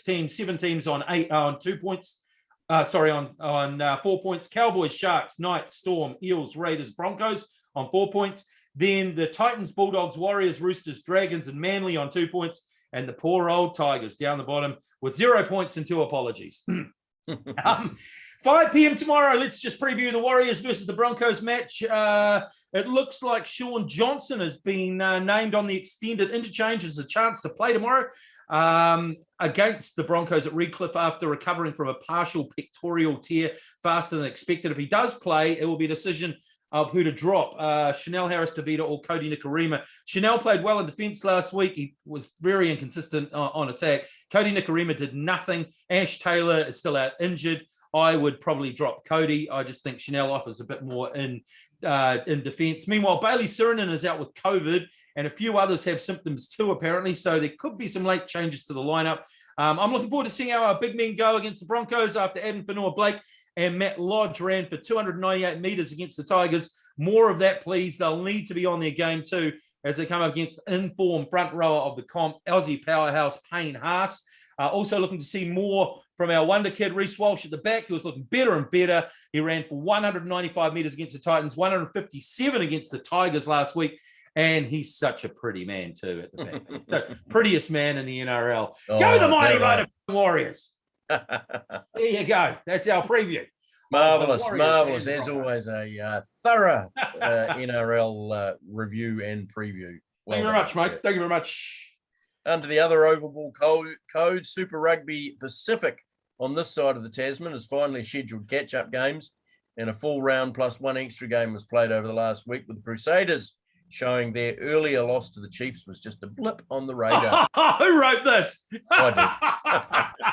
Speaker 2: teams on 2 points. On 4 points. Cowboys, Sharks, Knights, Storm, Eels, Raiders, Broncos on 4 points. Then the Titans, Bulldogs, Warriors, Roosters, Dragons, and Manly on 2 points. And the poor old Tigers down the bottom with 0 points and 2 apologies. 5 p.m. tomorrow, let's just preview the Warriors versus the Broncos match. It looks like Sean Johnson has been named on the extended interchange as a chance to play tomorrow against the Broncos at Redcliffe after recovering from a partial pectoral tear faster than expected. If he does play, it will be a decision of who to drop, Chanel Harris-Tavita or Cody Nikorima. Chanel played well in defence last week. He was very inconsistent on attack. Cody Nikorima did nothing. Ash Taylor is still out injured. I would probably drop Cody. I just think Chanel offers a bit more in defence. Meanwhile, Bailey Sirinen is out with COVID, and a few others have symptoms too, apparently. So there could be some late changes to the lineup. I'm looking forward to seeing how our big men go against the Broncos after Adam Fanua-Blake and Matt Lodge ran for 298 metres against the Tigers. More of that, please. They'll need to be on their game too as they come up against informed front rower of the comp, Aussie powerhouse Payne Haas. Also looking to see more from our wonder kid, Reece Walsh at the back, who was looking better and better. He ran for 195 metres against the Titans, 157 against the Tigers last week. And he's such a pretty man too at the back. The prettiest man in the NRL. Go the mighty Vodafone Warriors. There you go. That's our preview.
Speaker 1: Marvellous. As always, a thorough NRL review and preview.
Speaker 2: Thank you very much, mate. Thank you very much.
Speaker 1: Under the other oval code, Super Rugby Pacific on this side of the Tasman has finally scheduled catch-up games, and a full round plus 1 extra game was played over the last week, with the Crusaders showing their earlier loss to the Chiefs was just a blip on the radar.
Speaker 2: Who wrote this?
Speaker 1: I did.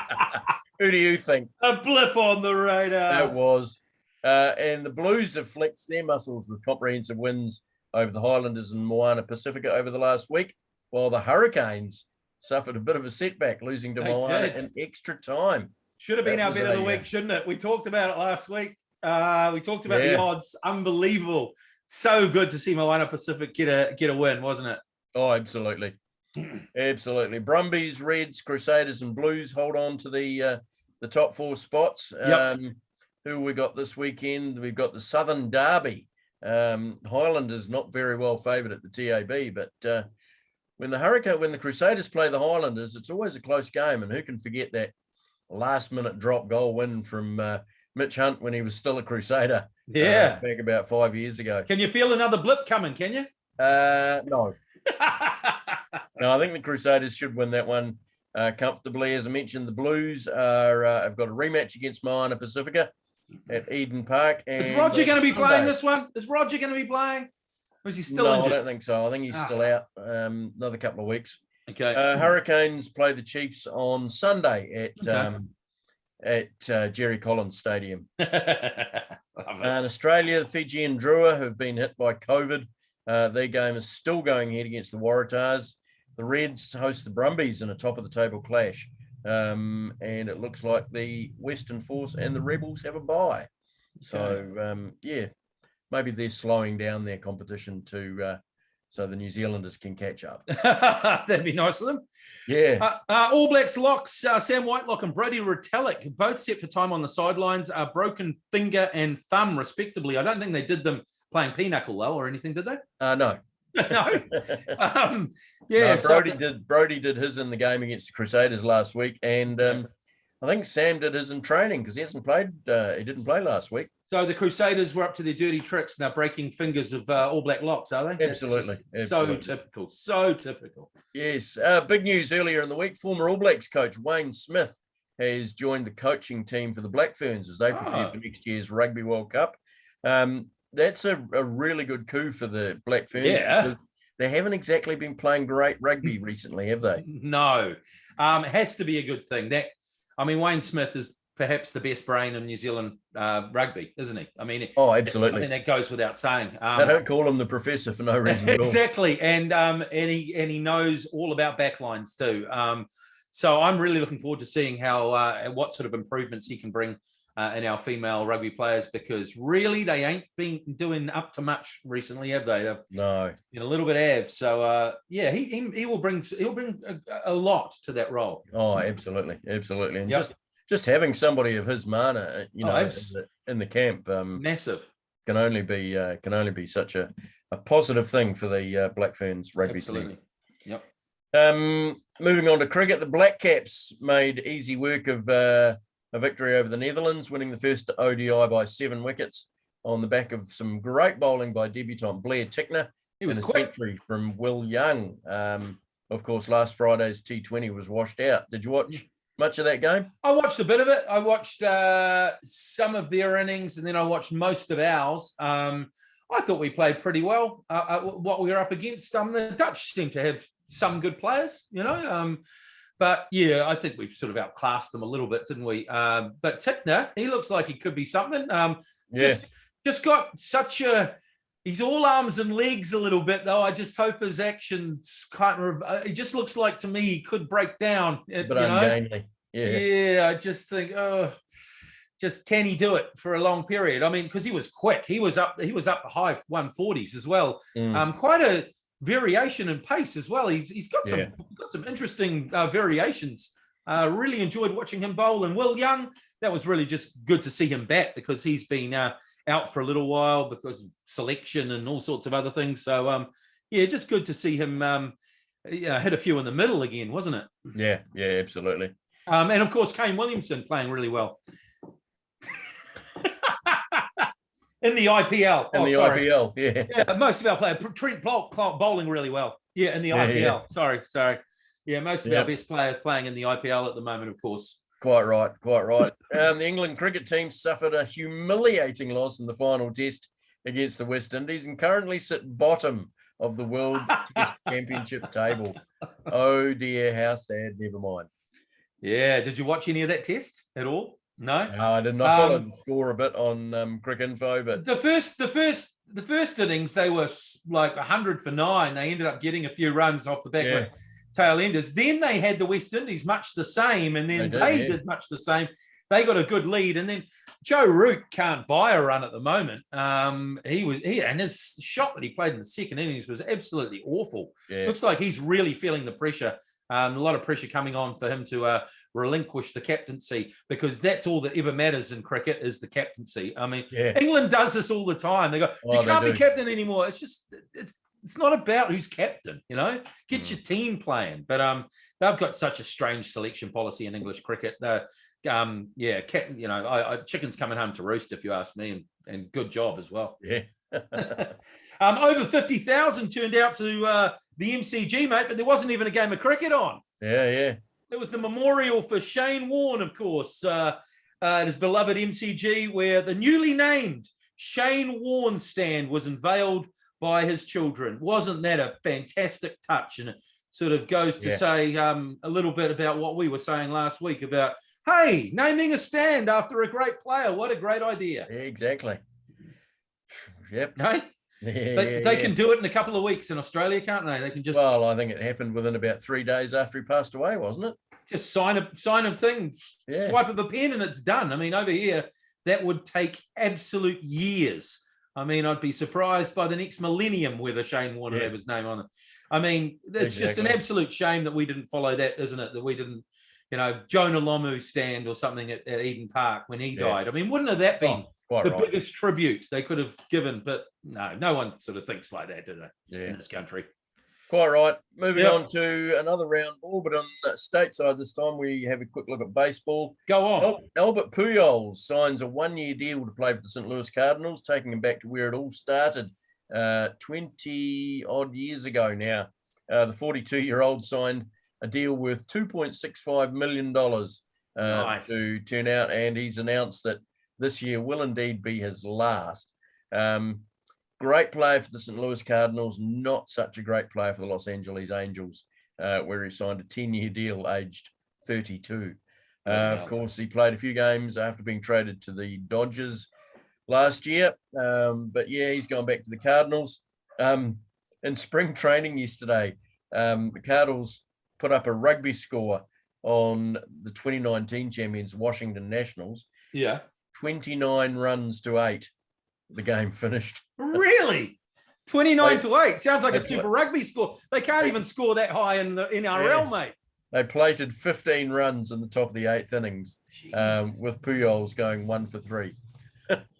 Speaker 1: Who do you think?
Speaker 2: A blip on the radar.
Speaker 1: It was. And the Blues have flexed their muscles with comprehensive wins over the Highlanders and Moana Pacifica over the last week, while the Hurricanes suffered a bit of a setback, losing to Moana in extra time.
Speaker 2: Should have been our bet of the week, shouldn't it? We talked about it last week. We talked about the odds. Unbelievable. So good to see Moana Pacific get a win, wasn't it?
Speaker 1: Oh, absolutely. Absolutely. Brumbies, Reds, Crusaders, and Blues hold on to the top 4 spots.
Speaker 2: Yep.
Speaker 1: Who we got this weekend? We've got the Southern Derby. Highlanders not very well favoured at the TAB, but when the Crusaders play the Highlanders, it's always a close game. And who can forget that last-minute drop goal win from Mitch Hunt when he was still a Crusader?
Speaker 2: Yeah,
Speaker 1: back about 5 years ago.
Speaker 2: Can you feel another blip coming? Can you?
Speaker 1: No. No, I think the Crusaders should win that one comfortably. As I mentioned, the Blues have got a rematch against Moana Pacifica at Eden Park. And
Speaker 2: is Roger going to be playing this one? Is Roger going to be playing? Or is he still injured?
Speaker 1: I don't think so. I think he's still out another couple of weeks.
Speaker 2: Okay.
Speaker 1: Hurricanes play the Chiefs on Sunday at Jerry Collins Stadium. In Australia, the Fijian Drua have been hit by COVID. Their game is still going ahead against the Waratahs. The Reds host the Brumbies in a top-of-the-table clash. And it looks like the Western Force and the Rebels have a bye. So, maybe they're slowing down their competition so the New Zealanders can catch up.
Speaker 2: That'd be nice of them.
Speaker 1: Yeah.
Speaker 2: All Blacks locks, Sam Whitelock and Brody Retallick, both set for time on the sidelines, broken finger and thumb, respectively. I don't think they did them playing pinochle, though, or anything, did they?
Speaker 1: No.
Speaker 2: No.
Speaker 1: Brody did his in the game against the Crusaders last week, and I think Sam did his in training because he hasn't played. He didn't play last week.
Speaker 2: So the Crusaders were up to their dirty tricks now, breaking fingers of All Black locks, are they?
Speaker 1: Absolutely.
Speaker 2: So typical. So typical.
Speaker 1: Yes. Big news earlier in the week. Former All Blacks coach Wayne Smith has joined the coaching team for the Black Ferns as they prepare for next year's Rugby World Cup. That's a really good coup for the Black Ferns.
Speaker 2: Yeah.
Speaker 1: They haven't exactly been playing great rugby recently, have they?
Speaker 2: No. It has to be a good thing. Wayne Smith is perhaps the best brain in New Zealand rugby, isn't he?
Speaker 1: Absolutely.
Speaker 2: That goes without saying.
Speaker 1: They don't call him the professor for no reason at all.
Speaker 2: Exactly. And he knows all about backlines too. So I'm really looking forward to seeing what sort of improvements he can bring in our female rugby players, because really they ain't been doing up to much recently, have they?
Speaker 1: No.
Speaker 2: A little bit av. So he will bring a lot to that role.
Speaker 1: Oh, absolutely, absolutely. And just having somebody of his mana, in the camp,
Speaker 2: massive,
Speaker 1: can only be such a positive thing for the Black Ferns rugby team.
Speaker 2: Yep.
Speaker 1: Moving on to cricket, the Black Caps made easy work of a victory over the Netherlands, winning the first ODI by 7 wickets on the back of some great bowling by debutant Blair Tickner.
Speaker 2: He was
Speaker 1: and
Speaker 2: quick.
Speaker 1: A century from Will Young. Of course, last Friday's T20 was washed out. Did you watch much of that game?
Speaker 2: I watched a bit of it. I watched some of their innings, and then I watched most of ours. I thought we played pretty well. What we were up against, the Dutch seem to have some good players, But yeah, I think we've sort of outclassed them a little bit, didn't we? But Tickner, he looks like he could be something. Just got such he's all arms and legs a little bit, though. I just hope his actions it just looks like to me he could break down.
Speaker 1: But ungainly.
Speaker 2: Yeah, I just think, just can he do it for a long period? Because he was quick. He was up high 140s as well. Quite a variation in pace as well. He's got some interesting variations. Really enjoyed watching him bowl. And Will Young, that was really just good to see him back, because he's been out for a little while because of selection and all sorts of other things. So just good to see him hit a few in the middle again, wasn't it?
Speaker 1: Yeah, absolutely.
Speaker 2: And of course, Kane Williamson playing really well. In the IPL.
Speaker 1: IPL, yeah.
Speaker 2: Most of our players, Trent Polk bowling really well. Yeah, in the IPL. Yeah. Sorry. Yeah, most of our best players playing in the IPL at the moment, of course.
Speaker 1: Quite right. The England cricket team suffered a humiliating loss in the final test against the West Indies and currently sit bottom of the World Test Championship table. Oh dear, how sad. Never mind.
Speaker 2: Yeah. Did you watch any of that test at all? No.
Speaker 1: No, I didn't. I followed the score a bit on Crick Info, but
Speaker 2: the first innings, they were like 100 for 9. They ended up getting a few runs off the back of tail enders. Then they had the West Indies much the same, and then they did much the same. They got a good lead, and then Joe Root can't buy a run at the moment. And his shot that he played in the second innings was absolutely awful. Yeah. Looks like he's really feeling the pressure. A lot of pressure coming on for him to relinquish the captaincy, because that's all that ever matters in cricket is the captaincy. I mean, England does this all the time. They go, you can't be captain anymore. It's just, it's not about who's captain, you know. Get your team playing. But they've got such a strange selection policy in English cricket. Chicken's coming home to roost, if you ask me, and good job as well.
Speaker 1: Yeah.
Speaker 2: Over 50,000 turned out to the MCG, mate, but there wasn't even a game of cricket on.
Speaker 1: Yeah.
Speaker 2: There was the memorial for Shane Warne, of course, at his beloved MCG, where the newly named Shane Warne stand was unveiled by his children. Wasn't that a fantastic touch? And it sort of goes to say a little bit about what we were saying last week about, hey, naming a stand after a great player. What a great idea.
Speaker 1: Yeah, exactly. Yep.
Speaker 2: No? They can do it in a couple of weeks in Australia, can't they? They can just...
Speaker 1: Well, I think it happened within about 3 days after he passed away, wasn't it?
Speaker 2: Just sign a thing, swipe of a pen, and it's done. I mean, over here, that would take absolute years. I mean, I'd be surprised by the next millennium whether Shane Warne would have his name on it. I mean, it's just an absolute shame that we didn't follow that, isn't it? That we didn't, Jonah Lomu stand or something at Eden Park when he died. I mean, wouldn't have that been the biggest tribute they could have given? But no one sort of thinks like that, do they, in this country?
Speaker 1: Quite right. Moving on to another round ball, but on the stateside this time, we have a quick look at baseball.
Speaker 2: Go on.
Speaker 1: Albert Puyol signs a 1-year deal to play for the St. Louis Cardinals, taking him back to where it all started 20-odd years ago now. The 42-year-old signed a deal worth $2.65 million to turn out, and he's announced that this year will indeed be his last. Great player for the St. Louis Cardinals, not such a great player for the Los Angeles Angels, where he signed a 10-year deal aged 32. Of course, he played a few games after being traded to the Dodgers last year. But he's gone back to the Cardinals. In spring training yesterday, the Cardinals put up a rugby score on the 2019 champions, Washington Nationals. 29 runs to 8. The game finished.
Speaker 2: Really? 29 to 8. Sounds like a Super Rugby score. They can't even score that high in the NRL, mate.
Speaker 1: They plated 15 runs in the top of the 8th innings, with Puyols going 1 for 3.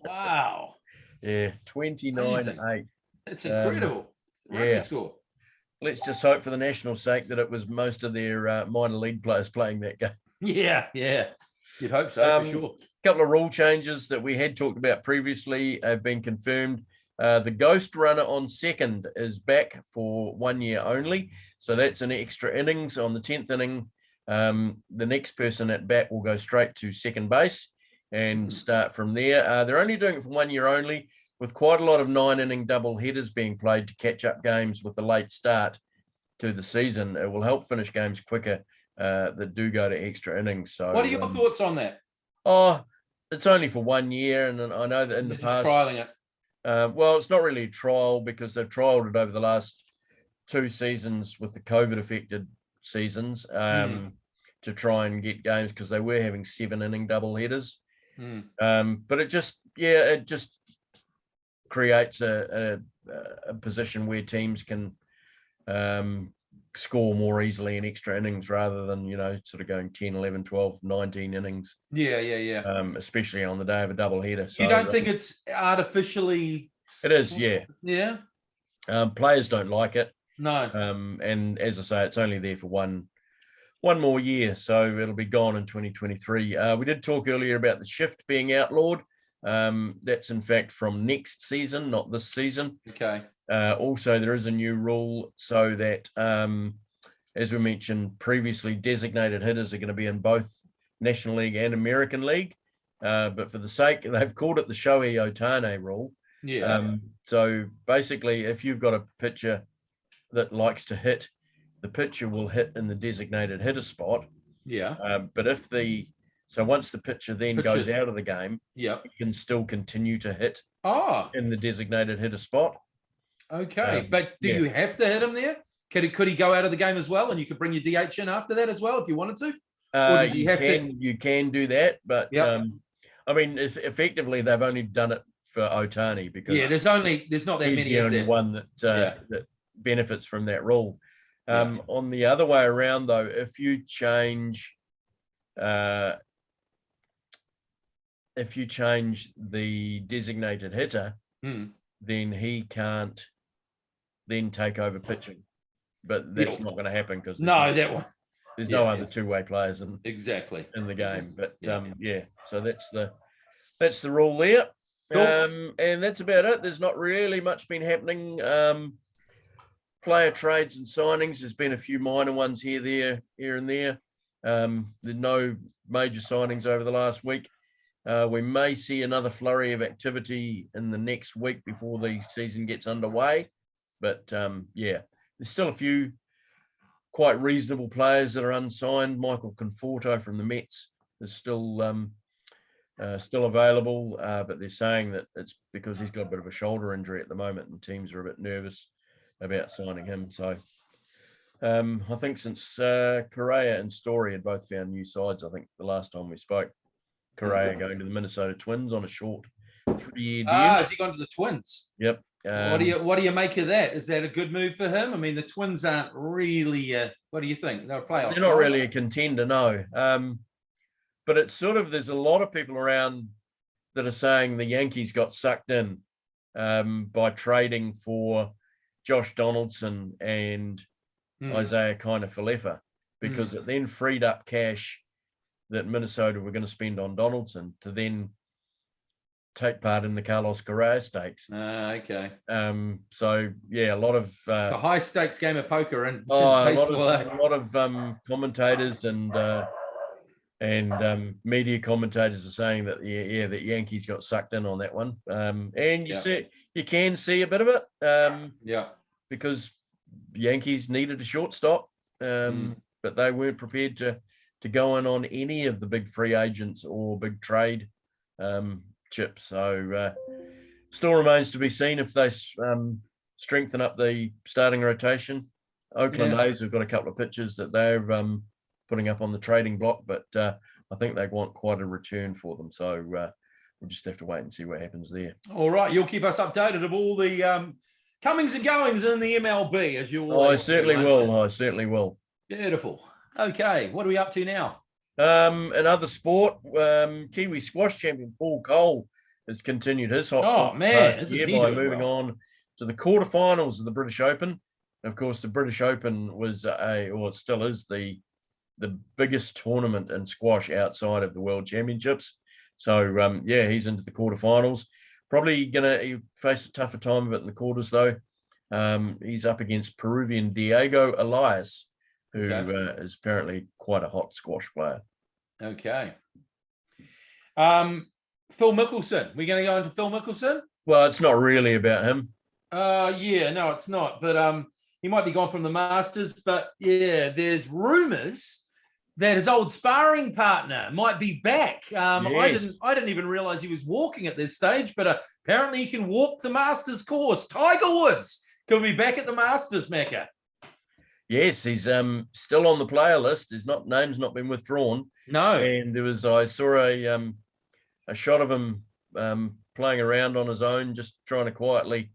Speaker 2: Wow.
Speaker 1: 29-8.
Speaker 2: It's incredible. Rugby score.
Speaker 1: Let's just hope for the Nationals' sake that it was most of their minor league players playing that game.
Speaker 2: Yeah. You'd hope so, for sure.
Speaker 1: A couple of rule changes that we had talked about previously have been confirmed. The ghost runner on second is back for 1 year only. So that's an extra innings on the 10th inning. The next person at bat will go straight to second base and start from there. They're only doing it for 1 year only, with quite a lot of 9-inning double headers being played to catch up games with a late start to the season. It will help finish games quicker that do go to extra innings. So,
Speaker 2: what are your thoughts on that?
Speaker 1: It's only for 1 year, and I know that in the past,
Speaker 2: trialing it.
Speaker 1: Well, it's not really a trial because they've trialed it over the last 2 seasons with the COVID-affected seasons to try and get games, because they were having 7-inning double headers. But it just creates a position where teams can score more easily in extra innings rather than, sort of going 10, 11, 12, 19 innings.
Speaker 2: Yeah.
Speaker 1: Especially on the day of a double header. So
Speaker 2: you don't think it's artificially...
Speaker 1: It is, yeah.
Speaker 2: Yeah?
Speaker 1: Players don't like it.
Speaker 2: No.
Speaker 1: And as I say, it's only there for one more year, so it'll be gone in 2023. We did talk earlier about the shift being outlawed. That's in fact from next season, not this season.
Speaker 2: Okay.
Speaker 1: Also, there is a new rule so that, as we mentioned previously, designated hitters are going to be in both National League and American League. But for the sake, they've called it the Shoei Otane rule.
Speaker 2: Yeah.
Speaker 1: So basically, if you've got a pitcher that likes to hit, the pitcher will hit in the designated hitter spot.
Speaker 2: Yeah.
Speaker 1: But once the pitcher then goes out of the game,
Speaker 2: yeah,
Speaker 1: he can still continue to hit
Speaker 2: Oh,
Speaker 1: in the designated hitter spot.
Speaker 2: okay. But do you have to hit him there? Could he go out of the game as well, and you could bring your DH in after that as well if you wanted to? Or does he have to?
Speaker 1: You can do that, but
Speaker 2: Yep.
Speaker 1: I mean, effectively they've only done it for Otane because
Speaker 2: there's not that
Speaker 1: he's
Speaker 2: many.
Speaker 1: the only
Speaker 2: there?
Speaker 1: one that benefits from that rule. On the other way around, though, if you change the designated hitter, then he can't then take over pitching. But that's not going to happen because there's no other two-way players in the game. But so that's the rule there. Cool. And that's about it. There's not really much been happening. Player trades and signings. There's been a few minor ones here and there. There's no major signings over the last week. We may see another flurry of activity in the next week before the season gets underway. But there's still a few quite reasonable players that are unsigned. Michael Conforto from the Mets is still available, but they're saying that it's because he's got a bit of a shoulder injury at the moment, and teams are a bit nervous about signing him. So I think since Correa and Story had both found new sides, I think the last time we spoke, Correa going to the Minnesota Twins on a short 3-year deal.
Speaker 2: Has he gone to the Twins?
Speaker 1: Yep.
Speaker 2: What do you make of that? Is that a good move for him? I mean, the Twins aren't really. What do you think? They're a playoff.
Speaker 1: They're not really a contender, no. But it's sort of, there's a lot of people around that are saying the Yankees got sucked in by trading for Josh Donaldson and Isaiah Kiner-Falefa, because it then freed up cash that Minnesota were going to spend on Donaldson to then take part in the Carlos Correa stakes.
Speaker 2: Okay.
Speaker 1: So a lot of
Speaker 2: the high stakes game of poker and
Speaker 1: baseball. A lot of commentators and media commentators are saying that that Yankees got sucked in on that one. And you can see a bit of it. Because Yankees needed a shortstop, but they weren't prepared to go in on any of the big free agents or big trade chips. So still remains to be seen if they strengthen up the starting rotation. Oakland A's have got a couple of pitchers that they're putting up on the trading block, but I think they want quite a return for them. So we'll just have to wait and see what happens there.
Speaker 2: All right. You'll keep us updated of all the comings and goings in the MLB, as you
Speaker 1: always. I certainly will.
Speaker 2: Beautiful. Okay. What are we up to now?
Speaker 1: Another sport, Kiwi squash champion Paul Cole has continued his hot by moving on to the quarterfinals of the British Open. Of course, the British Open was it still is the biggest tournament in squash outside of the World Championships. So he's into the quarterfinals. Probably gonna face a tougher time of it in the quarters though. He's up against Peruvian Diego Elias, who is apparently quite a hot squash player.
Speaker 2: Okay. Phil Mickelson. We're going to go into Phil Mickelson?
Speaker 1: Well, it's not really about him.
Speaker 2: No, it's not. But he might be gone from the Masters. But there's rumours that his old sparring partner might be back. Yes. I didn't even realize he was walking at this stage, but apparently he can walk the Masters course. Tiger Woods could be back at the Masters, Macca.
Speaker 1: Yes, he's still on the player list. His name's not been withdrawn.
Speaker 2: No.
Speaker 1: And I saw a shot of him playing around on his own, just trying to quietly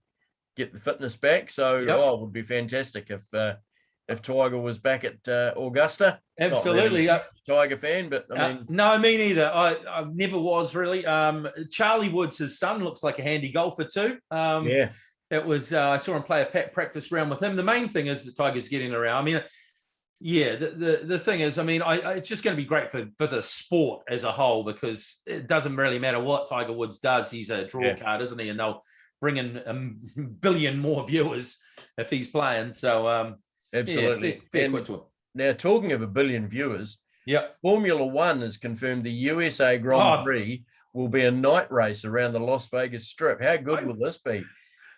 Speaker 1: get the fitness back. So it would be fantastic if Tiger was back at Augusta.
Speaker 2: Absolutely.
Speaker 1: Not really a Tiger fan, but I mean...
Speaker 2: No, me neither. I never was really. Charlie Woods, his son, looks like a handy golfer too. It was, I saw him play a practice round with him. The main thing is that Tiger's getting around. I mean, the thing is, I mean, it's just going to be great for the sport as a whole, because it doesn't really matter what Tiger Woods does. He's a draw card, isn't he? And they'll bring in a billion more viewers if he's playing. So,
Speaker 1: absolutely.
Speaker 2: Fair quit to him.
Speaker 1: Now, talking of a billion viewers, Formula One has confirmed the USA Grand Prix will be a night race around the Las Vegas Strip. How good will this be?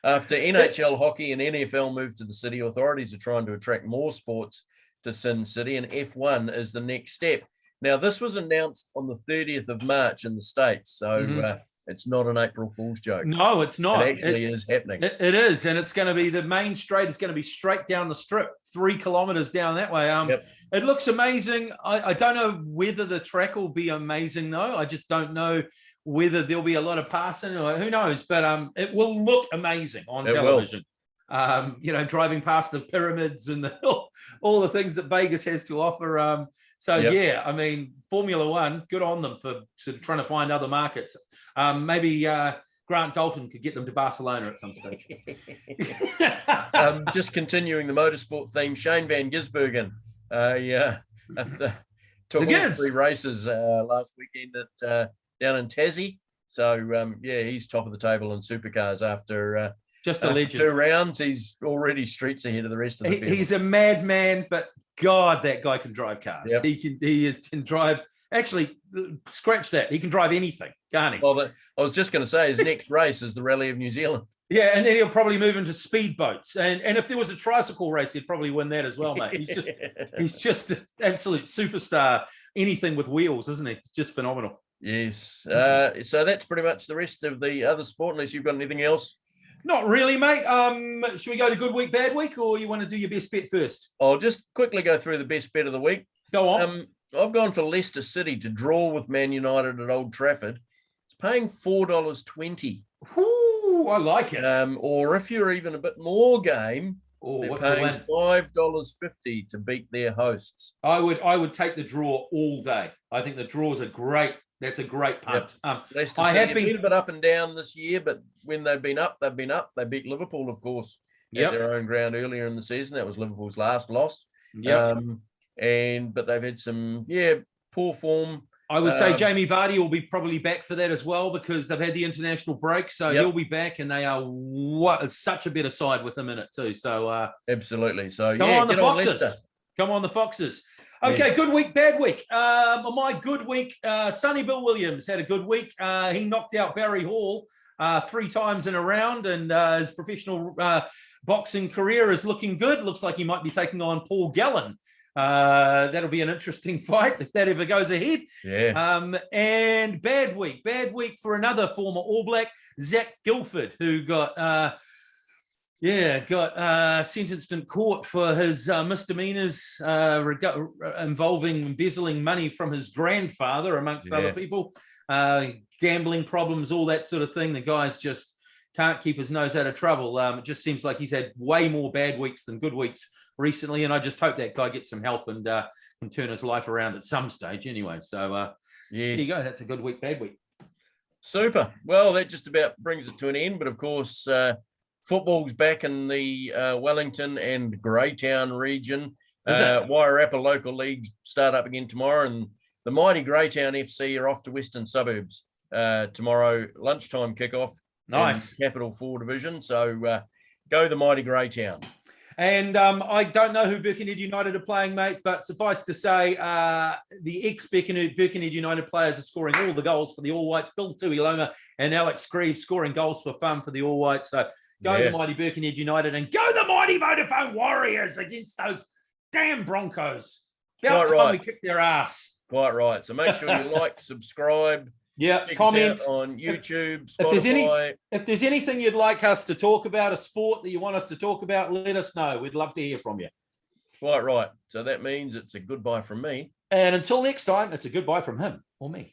Speaker 1: After NHL hockey and NFL moved to the city, authorities are trying to attract more sports to Sin City, and F1 is the next step. Now, this was announced on the 30th of March in the States, so it's not an April Fool's joke.
Speaker 2: No, it's not.
Speaker 1: It actually is happening.
Speaker 2: It is, and it's going to be the main straight is going to be straight down the strip, 3 kilometers down that way. It looks amazing. I don't know whether the track will be amazing, though. I just don't know whether there'll be a lot of passing, or who knows, but it will look amazing on television. Driving past the pyramids and all the things that Vegas has to offer. Yeah, I mean, Formula One, good on them for trying to find other markets. Maybe Grant Dalton could get them to Barcelona at some stage.
Speaker 1: Just continuing the motorsport theme, Shane van Gisbergen took all 3 races last weekend down in Tassie. So, he's top of the table in supercars after
Speaker 2: just a legend.
Speaker 1: 2 rounds. He's already streets ahead of the rest of the field.
Speaker 2: He's a madman, but God, that guy can drive cars.
Speaker 1: Yep.
Speaker 2: He can drive. Actually, scratch that. He can drive anything, can't he?
Speaker 1: Well, I was just going to say his next race is the Rally of New Zealand.
Speaker 2: Yeah, and then he'll probably move into speedboats. And if there was a tricycle race, he'd probably win that as well, mate. He's just an absolute superstar. Anything with wheels, isn't he? Just phenomenal.
Speaker 1: Yes. So that's pretty much the rest of the other sport, unless you've got anything else.
Speaker 2: Not really, mate. Should we go to good week, bad week, or you want to do your best bet first?
Speaker 1: I'll just quickly go through the best bet of the week.
Speaker 2: Go on.
Speaker 1: I've gone for Leicester City to draw with Man United at Old Trafford. It's paying $4.20.
Speaker 2: Ooh, I like it.
Speaker 1: Or if you're even a bit more game,
Speaker 2: what's
Speaker 1: paying $5.50 to beat their hosts.
Speaker 2: I would take the draw all day. I think the draws are great. That's a great punt.
Speaker 1: Yep. I have been a bit up and down this year, but when they've been up, they've been up. They beat Liverpool, of course, at their own ground earlier in the season. That was Liverpool's last loss.
Speaker 2: Yeah.
Speaker 1: But they've had some poor form.
Speaker 2: I would say Jamie Vardy will be probably back for that as well, because they've had the international break, so he'll be back, and they are such a better side with him in it too. So
Speaker 1: absolutely. So
Speaker 2: come on the Foxes. Come on the Foxes. Okay, good week, bad week. My good week, Sonny Bill Williams had a good week. He knocked out Barry Hall 3 times in a round, and his professional boxing career is looking good. Looks like he might be taking on Paul Gallen. That'll be an interesting fight if that ever goes ahead.
Speaker 1: Yeah.
Speaker 2: And bad week for another former All Black, Zach Gilford, who got sentenced in court for his misdemeanors involving embezzling money from his grandfather, amongst other people, gambling problems, all that sort of thing. The guy's just can't keep his nose out of trouble. It just seems like he's had way more bad weeks than good weeks recently, and I just hope that guy gets some help and can turn his life around at some stage anyway. So there you go. That's a good week, bad week.
Speaker 1: Super. Well, that just about brings it to an end, but of course, football's back in the Wellington and Greytown region. Wairarapa local leagues start up again tomorrow, and the mighty Greytown FC are off to Western Suburbs tomorrow, lunchtime kickoff.
Speaker 2: Nice.
Speaker 1: Capital 4 division. So go the mighty Greytown.
Speaker 2: And I don't know who Birkenhead United are playing, mate, but suffice to say, the ex-Birkenhead United players are scoring all the goals for the All Whites. Bill Tuiloma and Alex Grieve scoring goals for fun for the All Whites. So go the mighty Birkenhead United, and go the mighty Vodafone Warriors against those damn Broncos. About time we kick their ass.
Speaker 1: Quite right. So make sure you like, subscribe.
Speaker 2: Yeah, comment
Speaker 1: on YouTube, Spotify.
Speaker 2: If there's anything you'd like us to talk about, a sport that you want us to talk about, let us know. We'd love to hear from you.
Speaker 1: Quite right. So that means it's a goodbye from me.
Speaker 2: And until next time, it's a goodbye from him or me.